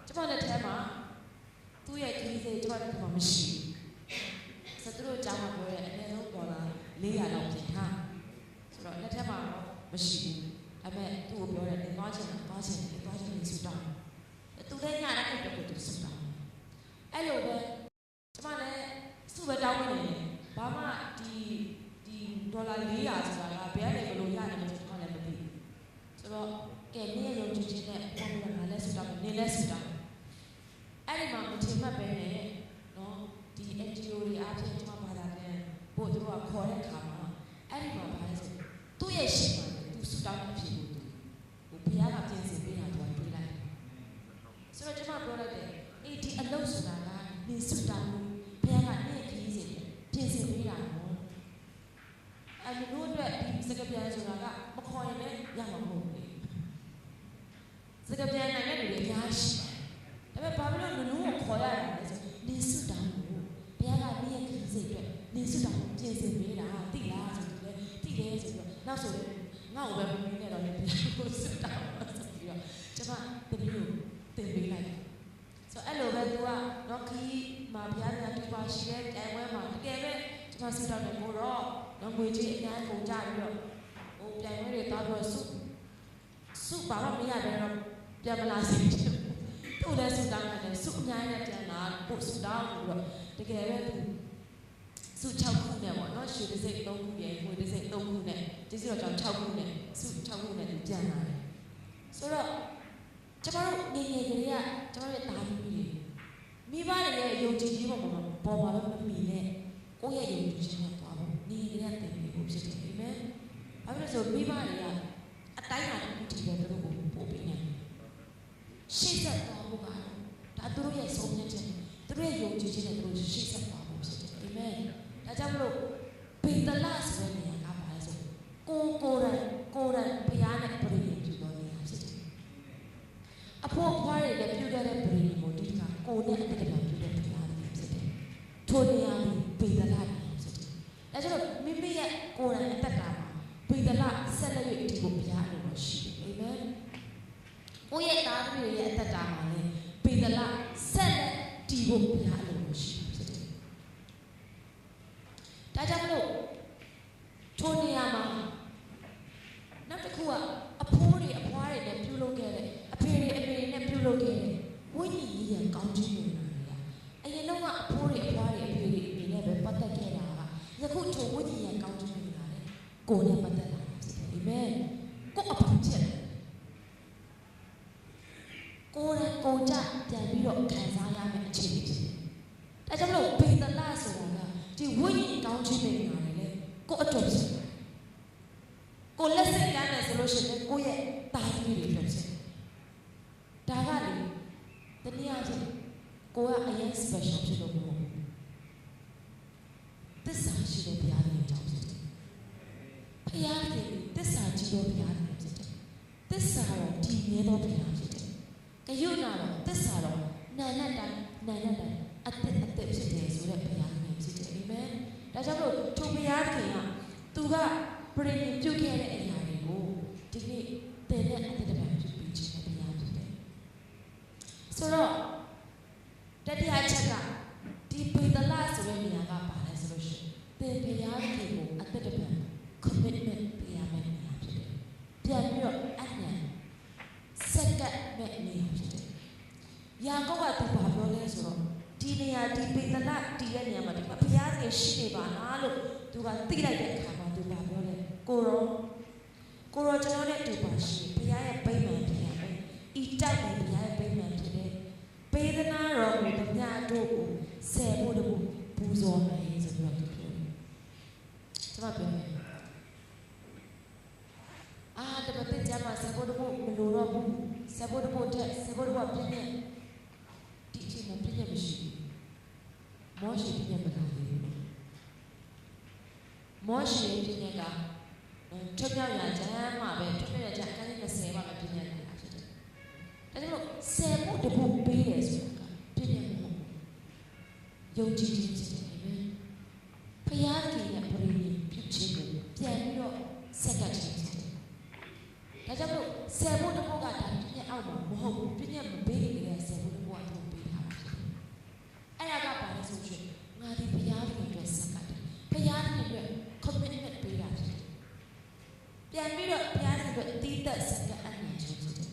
ကျမလက်ထဲမှာသူ့ရဲ့ခရီးစဉ်ကျမလက်ထဲမှာမရှိဘူးဆိုတော့သူတို့ကြောင်းမှာပြောတဲ့အနည်းဆုံးဒေါ်လာ400လောက်ပြင်ထားဆိုတော့လက်ထဲမှာမရှိဘူးဒါပေမဲ့သူ့ကိုပြောတယ်နေသွားချင်နေစုတောင်းသူလည်းညတဲ့အတွက်ကိုသူစုတောင်းအဲ့လိုပဲကျမလည်းစုပဲတောင်းနေတယ်ဘာမှဒီဒေါ်လာ400ဆိုတာကဘယ်ကနေဘယ်လိုရတယ်လဲကျမလည်းမသိဘူးဆိုတော့ကဲနေ့ရုံကြည့်ချင်းနဲ့ပုံမှန်လည်းစုတောင်းနေလည်းစုတောင်းအဲ့ဒီမှာမထင်မှတ်ပဲနဲ့နော်ဒီ NGO တွေအားဖြင့်ကျမဘာသာပြန်ပို့သူတို့ကခေါ်တဲ့အခါမှာအဲ့ဒီမှာဘာလဲဆိုသူ့ရဲ့ရှင်းမှာသူစုတောင်းတဲ့အဖြစ်ကိုသူဘုရားကပြင်ဆင်ပေးတာတော့တွေးလိုက်ဆိုတော့ကျမပြောလိုက်တယ်အေးဒီအလုပ်ဆိုတာကနေစုတောင်းလို့ဘုရားကနေ့ခရီးစဉ်ပြင်ဆင်ပေးတာနော်အဲ့ဒီတို့အတွက်ဒီစကားပြန်ဆိုတာကမခေါ်ရင်လည်းရမှာမဟုတ်ဘူးစကားပြန်နိုင်တဲ့လူတွေအများကြီးဒါပေမဲ့ဘာလို့လူကိုခေါ်ရတာလဲဆိုနေစုတောင်းလို့ဘုရားကနေ့ခရီးစဉ်အတွက်နေစုတောင်းပြင်ဆင်ပေးတာသိလားဆိုပြီးလဲသိတယ်ဆိုပြီးတော့နောက်ဆိုငါ့ကိုပဲမင်းနဲ့တော့လည်းဘုရားကိုစုတောင်းဆိုပြီးတော့ကျမတပည့်ကိုတင်ပေးလိုက်ဆိုအဲ့လိုပဲသူကတော့ခီးမှာဘုရားတရားတူပါရှိတဲ့တိုင်ဝဲမှာတကယ်ပဲကျမစုတောင်းတယ်ကိုတော့ငွေကြီးအများကြီးကုန်ကြပြီးတော့ဟိုတိုင်ဝဲတွေတောက်ပြီးစုပါတော့မရပဲတော့ပြန်မလာစီသူလည်းစုတောင်းတယ်စုအများကြီးနဲ့ပြန်လာပို့စုတောင်းပြီးတော့တကယ်ပဲသူစု6ခုနဲ့ပေါ့နော်ရွှေတစ်စိတ်3ခုပြဲငွေတစ်စိတ်3ခုနဲ့ကျေးဇူးတော်ကြောင့်6ခုနဲ့စု6ခုနဲ့သူပြန်လာတယ်ဆိုတော့ကျမတို့ငယ်ငယ်ကလေးကကျမတို့ရဲ့သားသမီးတွေမိဘတွေရဲ့ယုံကြည်ခြင်းပေါ်မှာပဲမမီနဲ့ကိုယ့်ရဲ့ယုံကြည်ခြင်းနဲ့သွားဖို့နေရတဲ့တင်ပြီးဖို့ဖြစ်တယ်အာမင်။ဘာဖြစ်လို့ဆိုမိဘတွေကအတိုင်းအတာတစ်ခုတည်းပဲသူတို့ကိုပို့ပေးနေတယ်။ရှေ့ဆက်သွားဖို့ကတော့ဒါသူတို့ရဲ့ဆုံးဖြတ်ချက်သူတို့ရဲ့ယုံကြည်ခြင်းနဲ့သူတို့ရှေ့ဆက်သွားဖို့ဖြစ်တယ်အာမင်။ဒါကြောင့်မလို့ပေတလဆိုတဲ့နေရာကပါလဲဆိုကိုယ်တိုင်ဘုရားနဲ့ပြည့်ပြုတော်နေရဖြစ်တယ်။အဖို့အဖွားတွေလည်းပြုခဲ့တဲ့ပြည့်ကိုဒီကကိုယ်နဲ့အတ္တကပြုတဲ့ဘုရားတွေဖြစ်တယ်။ထိုနေရာကိုပေတလဖြစ်တယ်။ဒါကြောင့်မိမိရဲ့ကိုယ်တိုင်အတ္တကမှာပေတလဆက်လက်၍ဒီကိုဘုရားလိုရှိတယ်အာမင်။ကိုယ့်ရဲ့သားသမီးရဲ့အတ္တမှာလည်းပေတလဆက်လက်တည် ဖို့ဘုရားအလိုလိုရှိတာဖြစ်တယ်။ဒါကြောင့်မလို့ထိုနေရာမှာနောက်တစ်ခုကအဖိုးတွေအဖွားတွေနဲ့ပြုလုပ်ခဲ့တဲ့အဖေတွေအမေတွေနဲ့ပြုလုပ်ခဲ့တဲ့ဝိညာဉ်ကြီးရဲ့ကောင်းခြင်းတွေအရင်တော့ကအဖိုးတွေအဖွားတွေအဖေတွေအမေနဲ့ပဲပတ်သက်ခဲ့တာကယခုထိုဝိညာဉ်ရဲ့ကောင်းခြင်းတွေလာတယ်ကိုယ်နဲ့ပတ်သက်လာတာဖြစ်တယ်အာမင်ကိုအဖေဖြစ်တယ်ကိုယ်နဲ့ကိုယ်ကြပြန်ပြီးတော့ခံစားရမယ့်အခြေအနေဖြစ်တယ်ဒါကြောင့်မလို့ဘေဒလာဆိုတာကဒီဝိညာဉ်ကောင်းခြင်းတွေလာတယ်လေကိုအတွက်ဖြစ်တယ်ကိုလက်စကမ်းတယ်ဆိုလို့ရှိရင်ကိုရဲ့တာသမီးတွေဖြစ်တယ်ဒါကလေတနည်းအားဖြင့်ကိုကအရင် special ဖြစ်လို့မဟုတ်ဘူးသစ္စာရှိတဲ့ဘုရားရဲ့အကြောင်းဖြစ်တယ်ဘုရားရဲ့သစ္စာကြီးတဲ့ဘုရားရဲ့ဖြစ်တယ်သစ္စာတော့ဒီမြဲသောဘုရားဖြစ်တယ်ကယုနာတော့သစ္စာတော့နာနဲ့တိုင်းအသက်ဖြစ်တယ်ဆိုတဲ့ဘုရားရဲ့ဖြစ်တယ်အာမင်ဒါကြောင့်မို့ထိုဘုရားခင်ကသူကပြင်ပြုခဲ့တဲ့အရာတွေကိုဒီနေ့သင်နဲ့အသက်တပံပြုပြီးခြင်းတဲ့ဘုရားဖြစ်တယ်ဆိုတော့တတိယချက်ကဒီဘေဒလာဆိုတဲ့နေရာကပါလဲဆိုလို့ရှိရင်သင်ဘုရားခင်ကိုအသက်တပံ commitment ပေးရမယ့်နေရာဖြစ်တယ်ပြန်ပြီးတော့အနံစက္ကန့်မဲ့နေရာဖြစ်တယ်ယာကုပ်ကသူဘာပြောလဲဆိုတော့ဒီနေရာဒီဘေဒလာတည်တဲ့နေရာမှာဒီမှာဘုရားခင်ရှိနေပါလားလို့သူကသိလိုက်တဲ့အခါမှာသူဘာပြောလဲကိုရောကျွန်တော်နဲ့တူပါရှိဘုရားရဲ့ဗိမာန်ဖြစ်ရမယ်ဤတိုက်တဲ့ဘုရားရဲ့ဗိမာန်ဖြစ်တယ်ပေဒနာတော်ကိုတမျှတို့ကိုဆယ်ဖို့တခုပူဇော်မယ်ဆိုပြီးတော့သူပြောတယ်ကျွန်မပြောမယ်တပတ်တဲ့ကြမှာဆယ်ဖို့တခုမလိုတော့ဘူးဆယ်ဖို့တခုတက်ဆယ်ဖို့တခုပြည့်နေဒီအချိန်မှာပြည့်နေမရှိဘူးမောရှိပြည့်နေမလားမောရှိပြည့်နေတာထွတ်မြောက်ရကြမ်းမှာပဲထွတ်မြောက်ရကြမ်းအခန်းကြီး30မှာပဲပြည့်နေတာဖြစ်တယ်ဒါကြောင့်လို့ဆယ်ဖို့တခုပေးတယ်ဆိုတာကပြည့်နေမှာယုံကြည်ခြင်းဖြစ်တယ်အာမင်ဖခင်ရဲ့ပရိနိဗ္ဗာန်ပြုခြင်းကိုပြန်ပြီးတော့ဆက်ကပ်ခြင်းဖြစ်တယ်ဒါကြောင့်မို့ဆယ်ဖို့တခုကဒါပြည့်အောက်မှာမဟုတ်ဘူးပြည့်မပေးနေတဲ့ဆယ်ဖို့တခုကသူပေးထားတာဖြစ်တယ်အဲ့ဒါကဘာလဲဆိုရင်ငါဒီဘုရားရှင်အတွက်ဆက်ကပ်တယ်ဘုရားရှင်အတွက် commitment ပေးတာဖြစ်တယ်ပြန်ပြီးတော့ဘုရားရှင်အတွက်အတိအသက်ဆက်ကပ်အနံ့ခြင်းဖြစ်တယ်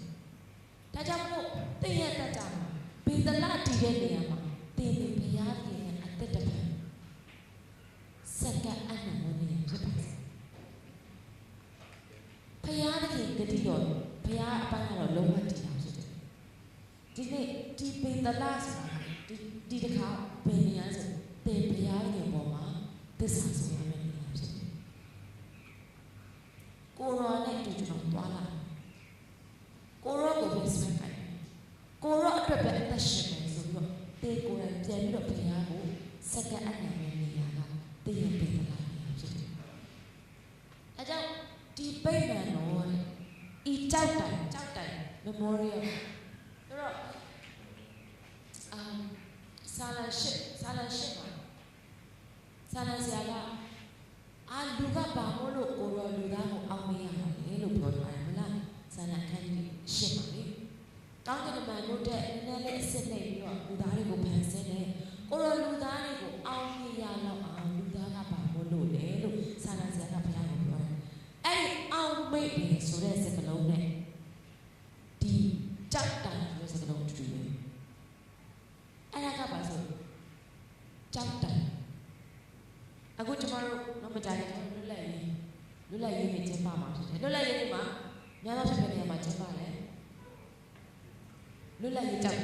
ဒါကြောင့်မို့သင်ရဲ့တက်တာမှာဘေဒလာတည်တဲ့နေရာမှာသင်ဒီဘုရားရှင်ရဲ့အသက်တပံဆက်ကပ်အနံ့လို့နေရာဖြစ်ပါတယ်ဘုရားရှင်ဂတိတော်ဘုရားအပိုင်းကတော့လုံးဝတည်တာဖြစ်တယ်ဒီနေ့ဒီဘေဒလာဆိုတာဒီတစ်ခါဘယ်နေရာဆိုသင်ဘုရားရှင်ပေါ်မှာသစ္စာဆိုရမယ့်နေရာဖြစ်တယ်ကိုရောနဲ့တူတူသွားလာကိုရောကိုပဲဆွဲခိုင်းကိုရောအတွက်ပဲအသက်ရှင်မယ်ဆိုပြီးတော့တေကိုယ်တိုင်ပြန်ပြီးတော့ဘုရားကိုစက္ကန့်အနံ့နဲ့နေရာကတည်ရပေးတာဖြစ်တယ်အဲကြောင့်ဒီပိတ်မှန်တော်ဤကြောက်တိုင် memorial ဆိုတော့ဆာလရှိမှာဆာလဆရာကလူကဘာမို့လို့ကိုရောလူသားကိုအောင်မရမှာလဲလို့ပြောထားတယ်မလားဆာလအခန်းကြီးရှင်းပါလေတောင်းတဲ့မှန်လို့တဲ့နည်းနည်းလေးအစ်စ်နေပြီးတော့လူသားတွေကိုဖန်ဆင်းတယ်ကိုရောလူသားတွေကိုအောင်မရတော့အောင်လူသားကဘာမို့လို့လဲလို့ဆာလဆရာကဘုရားကိုပြောတယ်အဲ့ဒီအောင်မိတ်တယ်ဆိုတဲ့စကားလုံးနဲ့ဒီကြောက်တိုင်ဆိုတဲ့စကားလုံးတူတယ်အဲ့ဒါကဘာဆိုကြောက်တိုင်အခုကျမတို့တော့မကြခင်လွတ်လပ်ရေးနဲ့ကျင်းပမှာဖြစ်တယ်လွတ်လပ်ရေးနေ့မှာများသောဖြစ်တဲ့နေရာမှာကျင်းပတယ်လွတ်လပ်ရေးကြောက်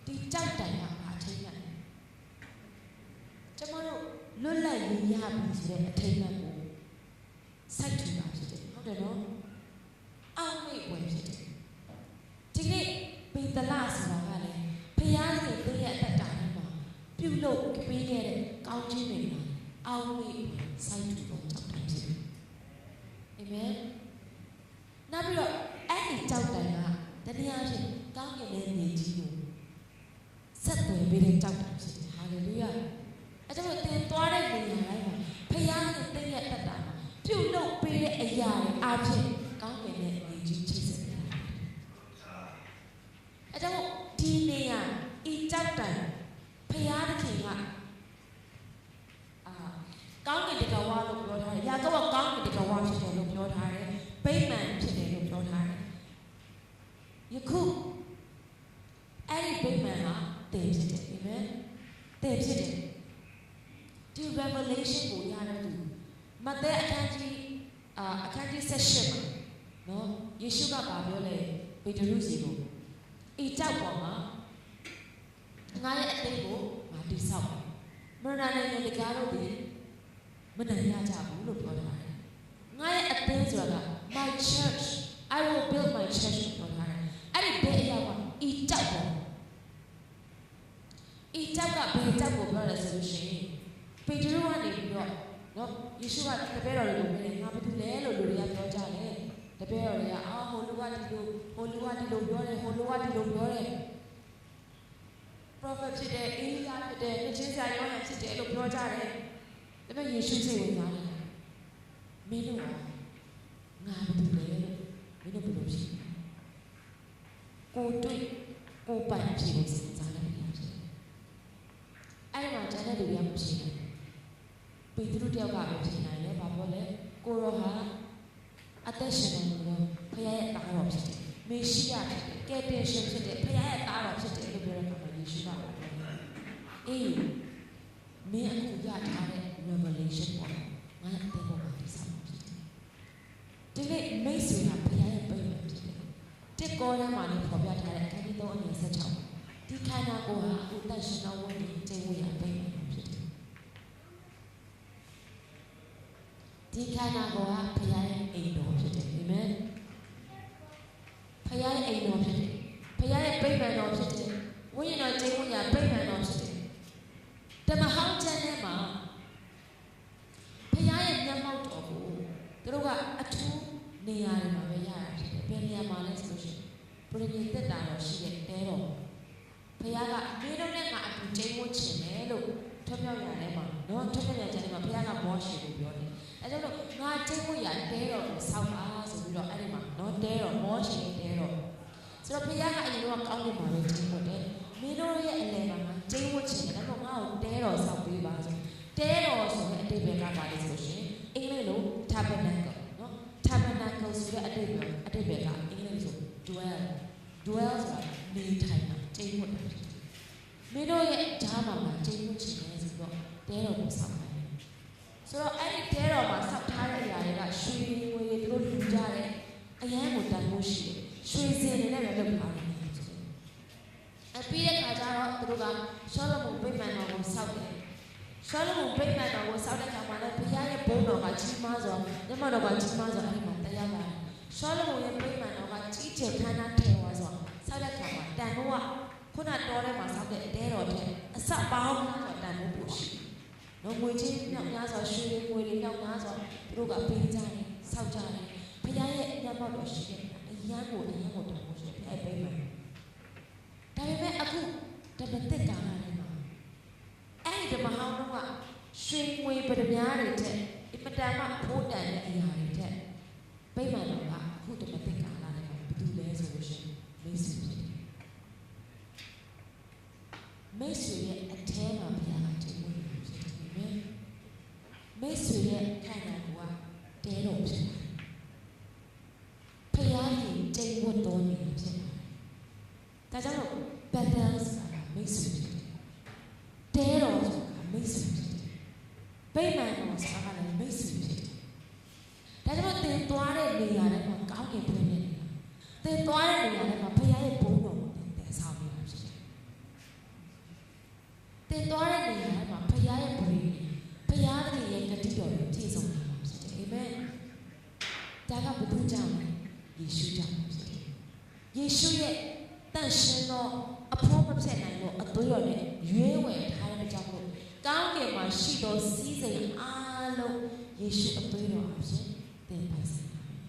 ဒီကြောက်တိုင်ကဘာထိန်းရလဲကျမတို့လွတ်လပ်ရေးရပြီဆိုတဲ့အထိန်းအမှတ်ကိုစိုက်ထူတာဖြစ်တယ်ဟုတ်တယ်နော်အောက်မေ့ဝင်ဖြစ်တယ်ဒီနေ့ပေတလဆိုတာကလည်းဘုရားရှင်တည့်ရဲ့အတ္တတိုင်းမှာပြုလုပ်ပေးခဲ့တဲ့ကောင်းခြင်းတွေမှာအောက်မေ့စိုက်ထူတော့ကြောက်တယ်ဖြစ်တယ်အာမင်နောက်ပြီးတော့အဲ့ဒီကြောက်တိုင်ကတနည်းအားဖြင့်ကောင်းကင်ရဲ့နေကြီးကိုဆက်သွယ်ပေးတဲ့ကြောက်တိုင်ဖြစ်တယ်ဟာလေလုယာအဲ့ဒါကိုသင်သွားတဲ့နေရာတိုင်းမှာဘုရားရှင်တည့်ရဲ့အတ္တမှာပြုလုပ်ပေးတဲ့အရာတွေအားဖြင့်ကောင်းကင်ရဲ့နေကြီးချိတ်ဆက်နေတာအဲ့ဒါကိုဒီနေရာဤကြောက်တိုင် ယခုအဲ့ဒီဗိမာန်ဟာတည်ဖြစ်တယ်အာမင်တည်ဖြစ်တယ်ဒီ revelation ကိုရတဲ့သူမဿဲအခန်းကြီး18မှာနော်ယေရှုကပြောလဲပေတရုစီကိုဤကြောက်ပေါ်မှာငါရဲ့အသိကိုငါတိဆောက်မရဏနိုင်ငံတကားတို့ဒီမနိုင်ရကြဘူးလို့ပြောထားတယ်ငါရဲ့အသိဆိုတာက my church I will build my church ပြောထားတယ်အဲ့ဒီဘယ်အရာကဤကြောက်ပေါ်ဤကြောက်ကဘယ်ကြောက်ကိုပြောလဲဆိုလို့ရှိရင်ပေတရုကနေပြီးတော့နော်ယေရှုကတပည့်တော်တွေကိုပြောတယ်ငါဘာလုပ်လဲလို့လူတွေကပြောကြတယ်တပည့်တော်တွေကဟိုလူကဒီလိုပြောတယ်ဟိုလူကဒီလိုပြောတယ် prophet ဖြစ်တယ်အေးရဖြစ်တယ်နှစ်ချင်းစာရောဟန်ဖြစ်တယ်လို့ပြောကြတယ်ဒါပေမဲ့ယေရှုစိတ်ဝင်စားတယ်မင်းတို့ကငါဘာလုပ်လဲလို့မင်းတို့ဘယ်လိုဖြစ်လဲကိုတွေ့ကိုပိုင်ဖြစ်လို့စဉ်းစားလိုက်တယ်အဲ့မှာကျန်တဲ့လူတွေကမဖြစ်ဘူးပေတရုတယောက်ကပဲဖြစ်နိုင်တယ်ဘာပြောလဲကိုရောဟာအသက်ရှင်နေလို့ဖခင်ရဲ့သားတော်ဖြစ်တယ်မေရှိယဖြစ်တယ်ကယ်တင်ရှင်ဖြစ်တယ်ဖခင်ရဲ့သားတော်ဖြစ်တယ်လို့ပြောတဲ့အခါမှာယေရှုကအေးမင်းအခုရထားတဲ့ revelation ပေါ့ငါရဲ့အသက်ပေါ်မှာဒီဆောင်ဖြစ်တယ်ဒီနေ့မိတ်ဆွေဟာဖခင်ရဲ့ပိတ်မှန်ဖြစ်တယ်တစ်ကောထဲမှာလည်းပေါ်ပြထားတဲ့အခန်းကြီး3အငယ်16ဒီခန္ဓာကိုယ်ဟာအခုတန်ရှင်တော်ဝင်ကျင့်ဝတ်ရပိတ်မှန်ဖြစ်တယ်ဒီခန္ဓာကိုယ်ဟာဖခင်ရဲ့အိမ်တော်ဖြစ်တယ်အာမင်ဖခင်ရဲ့အိမ်တော်ဖြစ်တယ်ဖခင်ရဲ့ပိတ်မှန်တော်ဖြစ်တယ်ဝိညာဉ်တော်ကျင့်ဝတ်ရပိတ်မှန်တော်ဖြစ်တယ်ဓမ္မဟောင်းကျမ်းထဲမှာဖခင်ရဲ့မျက်မှောက်တော်ကိုသူတို့ကအထူးနေရာတွေမှာပဲရတာဖြစ်တယ်ဘယ်နေရာမှာလဲဆိုလို့ရှိရင်ပရိညသက်တာတော်ရှိတဲ့တဲတော်ဖခင်ကမင်းတို့နဲ့ငါအတူကျင့်ဝတ်ခြင်းလေလို့ထွတ်မြောက်ရတဲ့မှာနော်ထွတ်မြောက်ရတဲ့မှာဖခင်ကမောရှိကိုပြောတယ်အဲကြောင့်လို့ငါကျင့်ဝတ်ရတဲတော်ကိုဆောက်ပါဆိုပြီးတော့အဲ့ဒီမှာနော်တဲတော်မောရှိတဲတော်ဆိုတော့ဖခင်ကအရင်ကကောင်းနေမှာပဲကျင့်ဝတ်တယ်မင်းတို့ရဲ့အလယ်မှာကျင့်ဝတ်ခြင်းတယ်ဒါပေမဲ့ငါ့ကိုတဲတော်ဆောက်ပေးပါဆိုတဲတော်ဆိုတဲ့အတိတ်ဘယ်ကပါလဲဆိုရှင်အင်္ဂလိပ်လို tabernacle နော် tabernacle ဆိုတဲ့အတိတ်ဘယ်ကအင်္ဂလိပ်ဆို dwell ဆိုတာနေထိုင်တာကျင့်ဝတ်တာမင်းတို့ရဲ့ဓာတ်မှာကျင့်ဝတ်ခြင်းလဲဆိုတော့တဲတော်ကိုဆောက်တယ်ဆိုတော့အဲ့ဒီတဲတော်မှာဆောက်ထားတဲ့အရာတွေကရွှေငွေတွေတို့လူကြတယ်အရန်ကိုတန်ဖိုးရှိတယ်ရွှေစင်တွေနဲ့ပဲလုပ်ထားတယ်အပြီးတဲ့ခါကျတော့သူတို့ကရှောလမုန်ဗိမာန်တော်ကိုဆောက်တယ်ရှောလမုန်ဗိမာန်တော်ကိုဆောက်တဲ့အခါမှာလည်းဘုရားရဲ့ဘုန်းတော်ကကြီးမားစွာညမတော်ကကြီးမားစွာအဲ့ဒီမှာတရားလာတယ်ရှောလမုန်ရဲ့ဗိမာန်တော်ကကြီးကျယ်ခမ်းနားထင်ဝါစွာဆောက်တဲ့အခါမှာတန်ဖိုးကခုနတော်ထဲမှာဆောက်တဲ့တဲတော်တဲ့အစပေါင်းဆိုတန်ဖိုးပို့ရှိနော်ငွေချင်းမြောက်များစွာရွှေငွေတွေမြောက်များစွာသူတို့ကပေးကြတယ်ဆောက်ကြတယ်ဘုရားရဲ့ညမတော်ရှိတဲ့အရန်ကိုတန်ဖိုးရှိတယ်အဲ့ဗိမာန်ဒါပေမဲ့အခုဓမ္မသစ်ကာလထဲမှာအဲ့ဒီဓမ္မဟောင်းတော့ကရွှေငွေပဒမြားတွေတဲ့အင်မတန်မှဖိုးတန်တဲ့အရာတွေတဲ့ဗိမာန်တော်ကအခုဓမ္မသစ်ကာလထဲမှာဘယ်သူလဲဆိုလို့ရှိရင်မိတ်ဆွေဖြစ်တယ်မိတ်ဆွေရဲ့အထဲမှာဘုရားကတည်ဝင်နေဖြစ်တယ်မိတ်ဆွေရဲ့ခန္ဓာကိုယ်ကတဲတော်ဖြစ်တယ်ဘုရားကြီးတည်ဝင်တော်နေဖြစ်တယ်ဒါကြောင့် Bethel ဆိုတာမိတ်ဆွေဖြစ်တယ်။တဲတော်ဆိုတာမိတ်ဆွေဖြစ်တယ်။ဗိမာန်တော်ဆိုတာလည်းမိတ်ဆွေဖြစ်တယ်။ဒါကြောင့်သင်သွားတဲ့နေရာတိုင်းမှာကောင်းကင်ဘုရားနဲ့နေတာ။သင်သွားတဲ့နေရာတိုင်းမှာဘုရားရဲ့ဘုန်းတော်ကိုသင်ဆောင်နေတာဖြစ်တယ်။သင်သွားတဲ့နေရာတိုင်းမှာဘုရားရဲ့ဘုရားသခင်ရဲ့ဂတိတော်ကိုပြည့်စုံနေတာဖြစ်တယ်။အာမင်။ဒါကဘုသူကြောင့်ယေရှုကြောင့်ဖြစ်တယ်။ယေရှုရဲ့တန်ရှင်သောအဖို့မဖြစ်နိုင်သောအသွေးတော်နဲ့ရွေးဝယ်ထားတဲ့ကြောင့်မို့ကောင်းကင်မှာရှိသောစီးစိမ်အားလုံးယေရှုအသွေးတော်အဖြစ်သင်ပိုင်ဆိုင်ပါမယ်။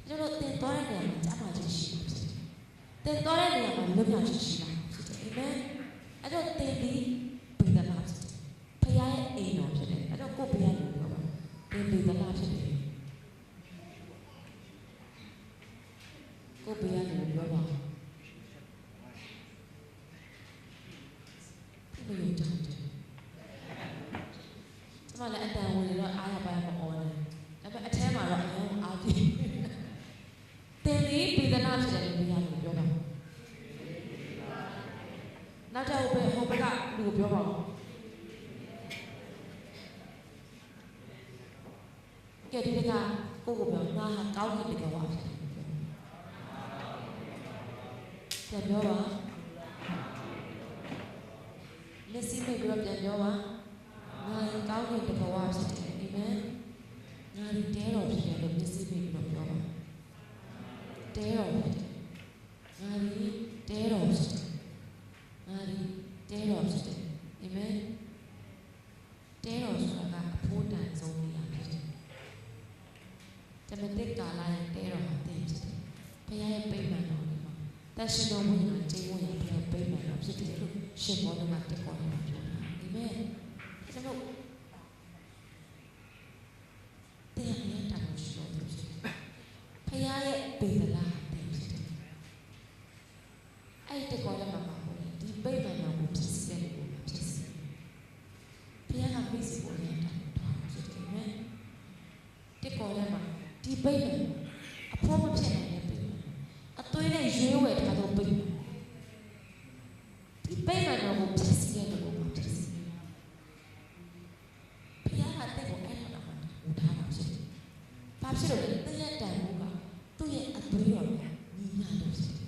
ကျွန်တော်သင်သွားတဲ့နေရာမှာကြားမှာခြင်းရှိပါဖြစ်တယ်။သင်သွားတဲ့နေရာမှာလွတ်မြောက်ခြင်းရှိပါဖြစ်တယ်။အာမင်။အဲ့တော့သင်ဒီဘုရားမှာဖြစ်တယ်။ဖခင်ရဲ့အိမ်တော်ဖြစ်တယ်။အဲ့တော့ကိုယ်ဘုရားလို့ပြောပါ။သင်ဘုရားဖြစ်တယ်။ကိုယ်ဘုရားလို့ပြောပါဘယ်လိုကြောင့်လဲကျမလည်းအတန်ဝင်တော့အားရပါမအော်တယ်ဒါပေမဲ့အထဲမှာတော့အရင်အားပြည့်တင်ပြီးပေဒနာဖြစ်တယ်လို့ပြောရတယ် ဒီကိုပြောပါဦးကဲဒီကကိုကိုပြောငါဟာကောင်းကင်တကယ်ဝါဖြစ်တယ်ပြောပါလက်စီမိတ်ပြီးတော့ပြန်ပြောပါငါကောင်းကင်တကယ်ဝါဖြစ်တယ်အာမင်ငါဒီတဲတော်ဖြစ်တယ်လို့လက်စီမိတ်ပြီးတော့ပြောပါတဲတော်ဖြစ်တယ်ငါဒီတဲတော်ဖြစ်တယ်ငါဒီတဲတော်ဖြစ်တယ်အာမင်တဲတော်ဆိုတာကအဖို့တန်ဆုံးနေရဖြစ်တယ်တမန်တက်ကာလာရဲ့တဲတော်ဟာတည်ဖြစ်တယ်ဘုရားရဲ့ပိတ်မှန်တော်ဒီမှာတန်ရှင်တော်ဘုရားကျင့်ဝတ်ရဘုရားပိတ်မှန်တော်ဖြစ်တယ်လို့ရှင်ဘောဓမတက်ခေါ်နေတာပြောတာအာမင်ကျွန်တော်တရားနဲ့တာလို့ရှိလို့ဖြစ်တယ်ဘုရားရဲ့ပိတ်လားတည်ဖြစ်တယ်အဲ့ဒီကောလည်းမှာပေါ့လေဒီပိတ်မှန်တော်ကိုဖြစ်စေတယ်လို့ဖြစ်စေဘုရားကမိစေဖို့ရတာတော့ဖြစ်တယ်အာမင်တက်ခေါ်လည်းမှာဒီပိတ်မယ်အဖို့မဖြစ်နိုင်တဲ့ပိတ်မယ်အသွေးနဲ့ရွေးဝယ်ထားတော့ပိတ်မယ်ဒီပိတ်မယ်တော့ကိုဖြစ်စီတဲ့လို့ကိုဖြစ်စီဘုရားကတဲ့ကိုအဲ့လိုတော့ဟိုထားတာဖြစ်တယ်ဘာဖြစ်လို့လဲတဲ့ရဲ့တန်ဖို့ကသူ့ရဲ့အသွေးရောညီညာလို့ဖြစ်တယ်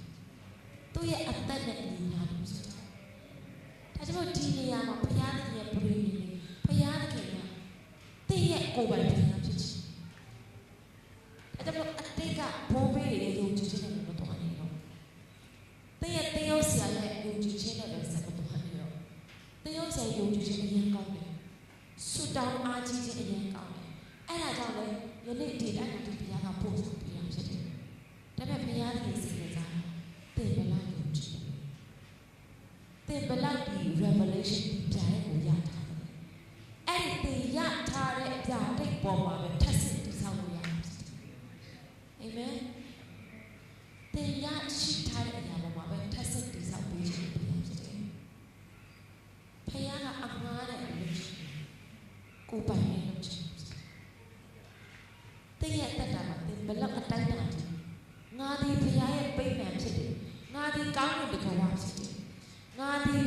သူ့ရဲ့အသက်နဲ့ညီညာလို့ဖြစ်တယ်ဒါကြောင့်ဒီနေရာမှာဘုရားသခင်ရဲ့ပြည်နေဘုရားသခင်ကတဲ့ရဲ့ကိုယ်ပိုင်ဘုရားဖြစ်တယ်အဲ့တော့အတိတ်ကဘောပေးရတဲ့ယုံကြည်ခြင်းနဲ့မတော်နေတော့တဲ့ရုပ်ဆရာရဲ့ယုံကြည်ခြင်းနဲ့ပဲဆက်မတော်နေတော့တဲ့ရုပ်ဆရာယုံကြည်ခြင်းအရင်ကောင်းတယ်ဆူတောင်းအားကြီးခြင်းအရင်ကောင်းတယ်အဲ့ဒါကြောင့်လေယနေ့ဒီတိုင်းဒီဘုရားကပို့ဆောင်ပေးရဖြစ်တယ်ဒါပေမဲ့ဘုရားကြီးစီစဉ်ကြတယ်ဘယ်လောက်ယုံကြည်တယ်ဘယ်လောက်ဒီ revelation ဒီပြားရဲ့ကိုရထားတယ်အဲ့ဒီရထားတဲ့ပြားတိတ်ပေါ်မှာပဲထပ်ဆင့်တည်ဆောက်လို့ရတယ်အာမင်တရားရှိထားတဲ့အရာပေါ်မှာပဲထပ်ဆင့်တည်ဆောက်ပေးခြင်းဖြစ်တယ်။ဘုရားကအမှားတဲ့လုပ်ချင်ကိုပိုင်တဲ့လုပ်ချင်တရားတတ်တာမှာဘယ်လောက်အတိုင်းတာလဲငါဒီဘုရားရဲ့ပိတ်မှန်ဖြစ်တယ်။ငါဒီကောင်းတဲ့တကယ်ဝါဖြစ်တယ်။ငါဒီ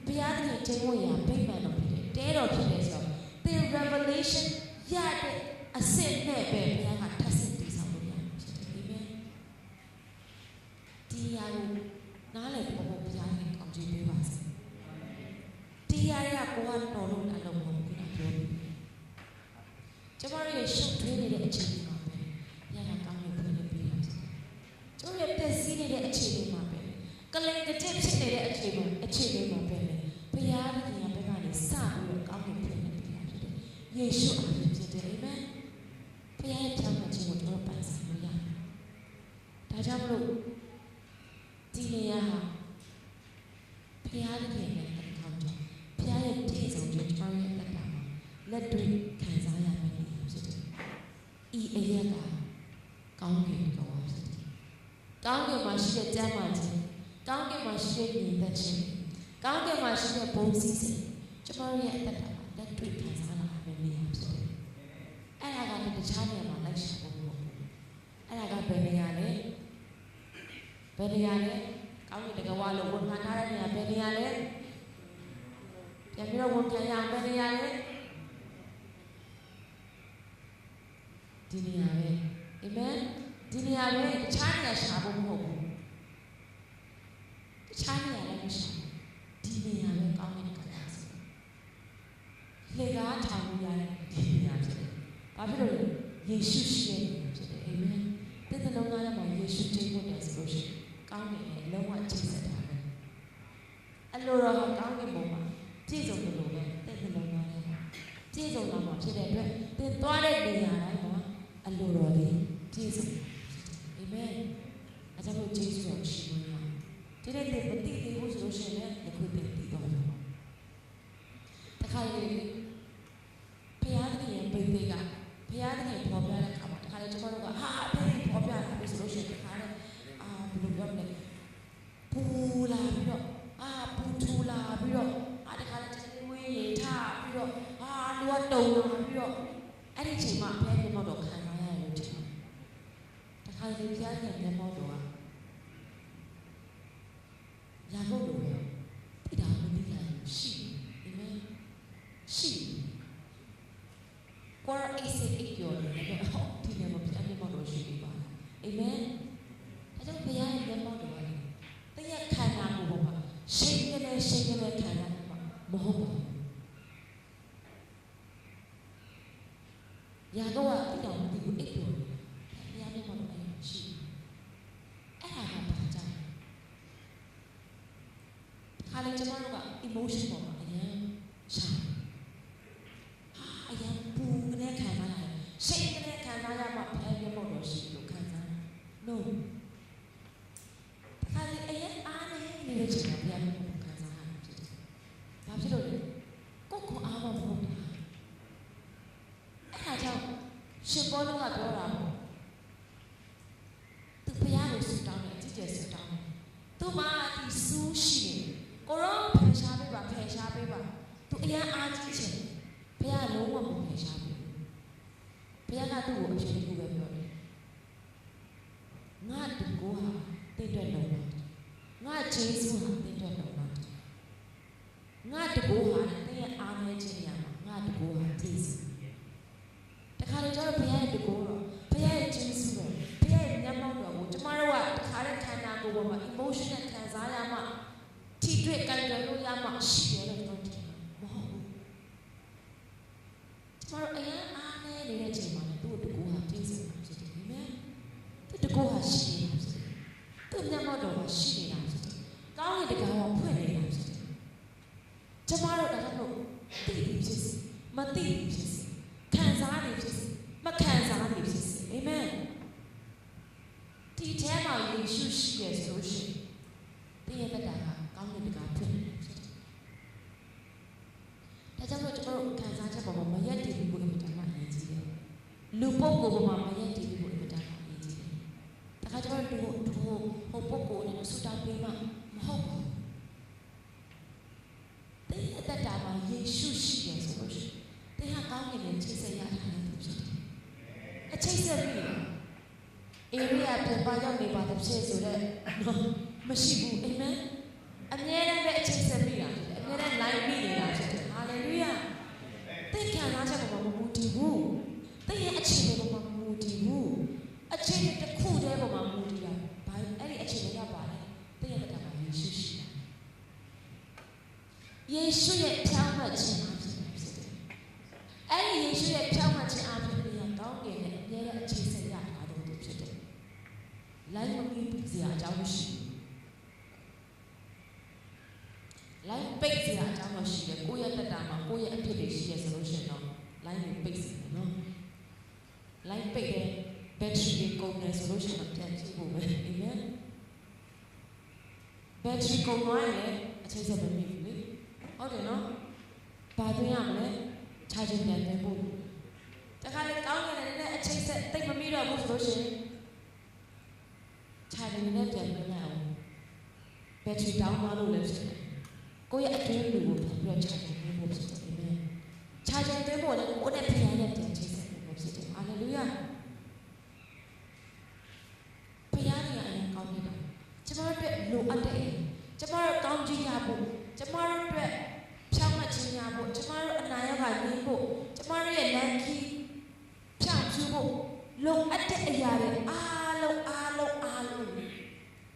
ဘုရားရဲ့ကျင့်ဝတ်ရာပိတ်မှန်တော်ဖြစ်တယ်။တဲတော်ဖြစ်တယ်ဆိုတော့သင် revelation ရတဲ့အစစ်နဲ့ပဲဘုရားကထပ်ဆင့်ဒီဟာကိုနားလည်ဖို့ဘုရားနဲ့ကောင်းချီးပေးပါစေ။တရားရကိုကတော်လို့အလုံးမဟုတ်ဘူးပြောလို့ကျမတို့ရဲ့ရှုပ်ထွေးနေတဲ့အချိန်မှာပဲရတာကောင်းလို့ဖွင့်ပေးရစေ။ကျမတို့ရဲ့ပျက်စီးနေတဲ့အချိန်တွေမှာပဲကလိန်ကကျဖြစ်နေတဲ့အချိန်တွေမှာပဲဘုရားကဘယ်ကနေစပြီးတော့ကောင်းလို့ဖွင့်ပေးရဖြစ်တယ်။ယေရှုအားဖြင့်ဖြစ်တယ်အာမင်။ဘုရားရဲ့ဖြောင့်မတ်ခြင်းကိုကျွန်တော်ပိုင်ဆိုင်လို့ရတယ်။ဒါကြောင့်မလို့ဒီနေရာဟာဘုရားသခင်ရဲ့အထောက်အထားဘုရားရဲ့တည်ဆောင်ခြင်းကျွန်တော်ရဲ့လက်တာမှာလက်တွေ့ခံစားရမယ့်နေရာဖြစ်တယ်။ဤအရက်ကကောင်းကင်ကောင်းဖြစ်တယ်။ကောင်းကင်မှာရှိတဲ့ကျမ်းမာခြင်းကောင်းကင်မှာရှိတဲ့ညီသက်ခြင်းကောင်းကင်မှာရှိတဲ့ဘုံစည်းစိမ်ကျွန်တော်ရဲ့အသက်တာမှာလက်တွေ့ခံစားရမယ့်နေရာဖြစ်တယ်။အဲ့ဒါကလည်းတခြားနေရာမှာလိုက်ရှာဖို့မဟုတ်ဘူး။အဲ့ဒါကဘယ်နေရာလဲဘယ်နေရာလဲကောင်းကင်တကယ်ဝါလို့ဝန်ခံထားတဲ့နေရာဘယ်နေရာလဲပြန်ပြီးတော့ဝန်ခံရအောင်ဘယ်နေရာလဲဒီနေရာပဲအာမင်ဒီနေရာပဲတခြားနေရာရှာဖို့မဟုတ်ဘူးတခြားနေရာလည်းမရှာဒီနေရာပဲကောင်းကင်ကလာစေလေကားထောင်လို့ရတဲ့ဒီနေရာဖြစ်တယ်ဘာဖြစ်လို့လဲယေရှုရှိတဲ့နေရာဖြစ်တယ်အာမင်တဲ့နှလုံးသားထဲမှာယေရှုတည်ဖို့တယ်ဆိုလို့ရှိရင်ကောင်းကင်နဲ့လုံးဝချိတ်ဆက်ထားတယ်အလိုတော်ကကောင်းကင်ဘုံမှာပြည့်စုံတယ်လို့ပဲတဲ့နှလုံးသားထဲမှာပြည့်စုံတော့မှာဖြစ်တဲ့အတွက်သင်သွားတဲ့နေရာတိုင်းမှာအလိုတော်လေးပြည့်စုံအာမင်အကြောင်းကိုယေရှုတော်ရှိလို့ဒီနေ့သင်မသိသေးဘူးဆိုလို့ရှိရင်လည်းအခုသင်သိတော့တယ်တခါလေဘုရားသခင်ရဲ့ပိတ်တွေကဘုရားသခင်ပေါ်ပြတဲ့အခါမှာတခါလေကျွန်တော်တို့ကဟာဘယ်ပေါ်ပြတာလဲဆိုလို့ရှိရင်တခါလေဘယ်လိုပြောမလဲပူလာပြီးတော့ပူထူလာပြီးတော့တခါလေကျွန်တော်ဝေးရထားပြီးတော့လူကတုံလာပြီးတော့အဲ့ဒီချိန်မှာဘုရားမျက်မှောက်တော်ခံရရတယ်လို့ထင်တယ်တခါလေဘုရားရဲ့မျက်မှောက်တော်ကရာဂုတ်လိုပဲတိတာမသိနိုင်ရှိတယ် အိတ်စိတ်အိတ်ပြောတယ်ဟောဒီနေ့မပြတ်မျက်မှောက်တော်ရှိပြီပါအာမင်အဲကြောင့်ဘုရားရဲ့မျက်မှောက်တော်ကလည်းတည့်ရခန္ဓာကိုယ်ပေါ်မှာရှိန်ကနေခံရမှာမဟုတ်ပါဘူးယာတော့တိတော်မသိဘူးအိတ်ပြောတယ်ဘုရားမျက်မှောက်တော်အဲ့ရှိအဲ့ဒါကဘာကြောင့်ခါလေကျွန်တော်တို့က emotion ပေါ်မှာအရင်ရှာအရင်ပူကနေခံရရတယ်စိတ်ကနေခံရရမှဘုရားမျက်မှောက်တော်ရှိလို့ခံစား no ခါလေအရင်အားနေတဲ့ချိန်မှာဘုရားမျက်မှောက်တော်ခံစားရတယ်ဖြစ်တယ်ဘာဖြစ်လို့လဲကိုအားမမဟုတ်တာအဲ့ဒါကြောင့်ရှင်ဘောလုံးကပြောတာပေါ့သူဘုရားကိုဆုတောင်းတယ်အကြည့်ကျဆုတောင်းတယ်သူမှဒီဆူးရှိတယ်ကိုရောဖယ်ရှားပေးပါသူအရင်အားကြီးချင်ဘုရားလုံးဝမဖယ်ရှားဘူးဘုရားကသူ့ကိုအဖြစ်တစ်ခုပဲပြောတယ်ငါတကူဟာတင့်တယ်လုံးငါဂျေစုဟာတင့်တယ်လုံးငါတကူဟာတဲ့အားနေခြင်းရမှာငါတကူဟာဂျေစုတခါလေကျတော့ဘုရားရဲ့တကူတော့ဘုရားရဲ့ဂျေစုတော့ဘုရားရဲ့မျက်မှောက်တော်ကိုကျမတို့ကတခါတဲ့ခန္ဓာကိုယ်ပေါ်မှာ emotional ခံစားရမှထိတွေ့ကြိုက်တယ်လို့ရမှရှိတယ်လို့ပြောတယ်မဟုတ်ဘူးကျမတို့အရင်အားနေနေတဲ့ချိန်မှာသူ့တကူဟာဂျေစုဖြစ်တယ်အာမင်သူ့တကူဟာရှိနေတာဖြစ်တယ်သူ့မျက်မှောက်တော်မှာရှိနေတာဖြစ်တယ်ကောင်းကင်တကားကဖွင့်နေတာဖြစ်တယ်ကျမတို့ဒါတော့သိပြီးဖြစ်စီမသိပြီးဖြစ်စီခံစားနေဖြစ်စီမခံစားနေဖြစ်စီအာမင်ဒီထဲမှာယေရှုရှိရဆိုလို့ရှိရင်တရားသက်တာကကောင်းကင်တကားဖွင့်နေတာဖြစ်တယ်ဒါကြောင့်မို့ကျမတို့ခံစားချက်ပေါ်မှာမရက်တည်ပြီးကိုအမြဲတမ်းအရေးကြီးတယ်လူပုဂ္ဂိုလ်ပေါ်မှာမရက်တည်ပြီးကိုအမြဲတမ်းအရေးကြီးတယ်ဒါကကျမတို့ဟိုပုဂ္ဂိုလ်နဲ့ဆူတောင်းပေးမှမဟုတ်ဘူးတဲ့အသက်တာမှာယေရှုရှိတယ်ဆိုလို့ရှိရင်သင်ဟာကောင်းကင်နဲ့ချိတ်ဆက်ရတာလည်းဖြစ်တယ်။အချိတ်ဆက်ပြီးအေရိယာပြန်ပါရောက်နေပါတယ်ဖြစ်ဆိုတော့မရှိဘူးအာမင်။အမြဲတမ်းပဲအချိတ်ဆက်ပြီးတာဖြစ်တယ်။အမြဲတမ်းလိုက်ပြီးနေတာဖြစ်တယ်။ဟာလေလုယာ။သင်ခံစားချက်ပေါ်မှာမူတည်ဘူး။သင်ရဲ့အခြေအနေပေါ်မှာမူတည်ဘူး။အခြေအနေတစ်ခုတည်းပေါ်မှာမူတည်တာ။ဘာအဲ့ဒီအခြေအနေကပါလဲ။သင်ရဲ့သက်တာမှာယေရှုရှိတယ်ယေရှုရဲ့ဖြောင်းမှတ်ခြင်းအဖြစ်ဖြစ်တယ်။အဲဒီယေရှုရဲ့ဖြောင်းမှတ်ခြင်းအဖြစ်ပြန်ကောင်းကင်နဲ့အမြဲတမ်းအခြေဆက်ရတာတော့ဖြစ်တယ်။လိုက်မပြီးစရာအကြောင်းမရှိဘူး။လိုက်ပိတ်စရာအကြောင်းမရှိတယ်။ကိုယ့်ရဲ့တက်တာမှာကိုယ့်ရဲ့အဖြစ်တွေရှိရဆိုလို့ရှိရင်တော့လိုက်ကိုပိတ်စီတယ်နော်။လိုက်ပိတ်တဲ့ဘက်ထရီကိုကုန်တယ်ဆိုလို့ရှိရင်ပြန်ကြည့်ဖို့ပဲ။အာမင်။ဘက်ထရီကုန်သွားရင်အခြေဆက်မမိဘူးလေ။ဟုတ်တယ်နော်။ဘာသွင်းရမလဲ။ခြားခြင်းပြန်တင်ဖို့။တခါလေကောင်းကင်နဲ့အချိန်ဆက်တိတ်မမိတော့ဘူးဆိုလို့ရှိရင်ခြားခြင်းနဲ့ပြန်သွင်းရအောင်။ဘက်ထရီတောင်းသွားလို့လည်းဖြစ်တယ်။ကိုယ့်ရဲ့အတွင်းလူကိုပြန်ပြီးတော့ခြားခြင်းပေးဖို့ဖြစ်တယ်။အာမင်။ခြားခြင်းပေးဖို့လည်းကိုယ့်နဲ့ဖခင်နဲ့ပြန်ချိန်ဆက်ဖို့ဖြစ်တယ်။ဟာလေလုယာ။ဖခင်ကအရင်ကောင်းနေတာ။ကျွန်တော်တို့လိုအပ်တဲ့ကျွန်တော်တို့ကောင်းကြီးရဖို့ကျွန်တော်တို့အတွက်ဖြောင်းမှတ်ခြင်းရဖို့ကျွန်တော်တို့အနာရောဂါနည်းဖို့ကျွန်တော်တို့ရဲ့လမ်းကြီးဖြောင်းချဖို့လုံအပ်တဲ့အရာတွေအားလုံး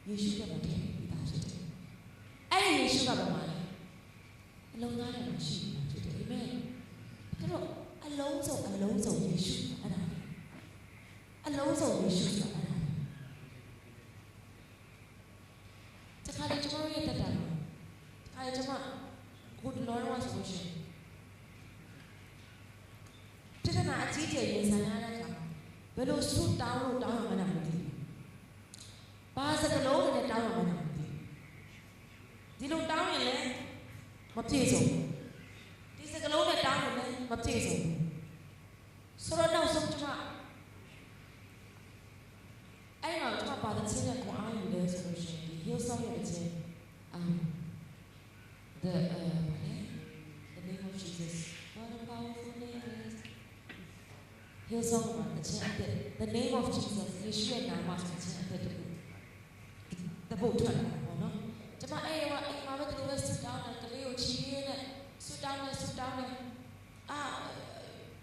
ယေရှုကမတည်ပြီးသားဖြစ်တယ်။အဲ့ဒီယေရှုကဘာမှလဲအလုံးသားနဲ့မရှိဘူးဖြစ်တယ်။အာမင်။ဒါတော့အလုံးစုံယေရှုအဲ့ဒါအလုံးစုံယေရှုဆိုတာအဲ့ဒါတခါလေကျွန်တော်ရဲ့တက်တာအဲ့ကျွန်မကိုယ်လောရဆိုလို့ရှိရင်ပြဿနာအကြီးကျယ်ရင်ဆိုင်ရတဲ့အခါဘယ်လိုဆူတောင်းလို့တောင်းရမှန်းမသိဘူး။ဘာစကလုံးနဲ့တောင်းရမှန်းမသိဘူး။ဒီလိုတောင်းရင်လည်းမပြည့်စုံဘူး။ဒီစကလုံးနဲ့တောင်းရင်လည်းမပြည့်စုံဘူး။ဆိုတော့နောက်ဆုံးကျွန်မအဲ့တော့ကျွန်မပါတဲ့ချင်းနဲ့ကိုအားယူလဲဆိုလို့ရှိရင်ဒီ Hillsong ရဲ့ချင်းthe name of Jesus. What a powerful name is. Hillsong အချင်းအသက် the name of Jesus ယေရှုရဲ့နာမအချင်းအသက်တခုတပုတ်ထွက်လာပါတော့။ကျွန်မအဲ့ဒီအိမ်မှာပဲတူပဲဆူတောင်းတယ်ကလေးကိုချီးရင်းနဲ့ဆူတောင်းတယ်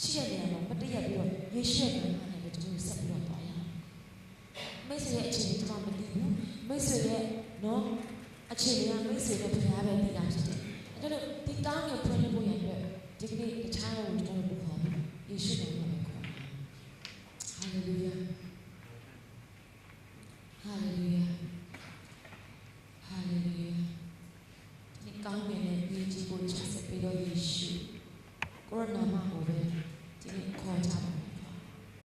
ရှိတဲ့နေရာမှာမတည့်ရပြီးတော့ယေရှုရဲ့နာမနဲ့ပဲကျွန်တော်ဆက်ပြီးတော့သွားရအောင်မိတ်ဆွေရဲ့အခြေအနေကျွန်တော်မသိဘူးမိတ်ဆွေရဲ့နော်အခြေအနေကမိတ်ဆွေနဲ့ဘုရားပဲသိတာဖြစ်တယ်အဲ့တော့ဒီကောင်းကင်ဖွင့်လို့ရတဲ့ဒီကနေ့တခြားကိုကျွန်တော်တို့ခေါ်ပြီးယေရှုနာမနဲ့ခေါ်ဟာလေလုယာဟာလေလုယာဟာလေလုယာဒီကောင်းကင်ရဲ့ဒီကြီးကိုချက်ဆက်ပြီးတော့ယေရှုကိုရနာမကိုပဲ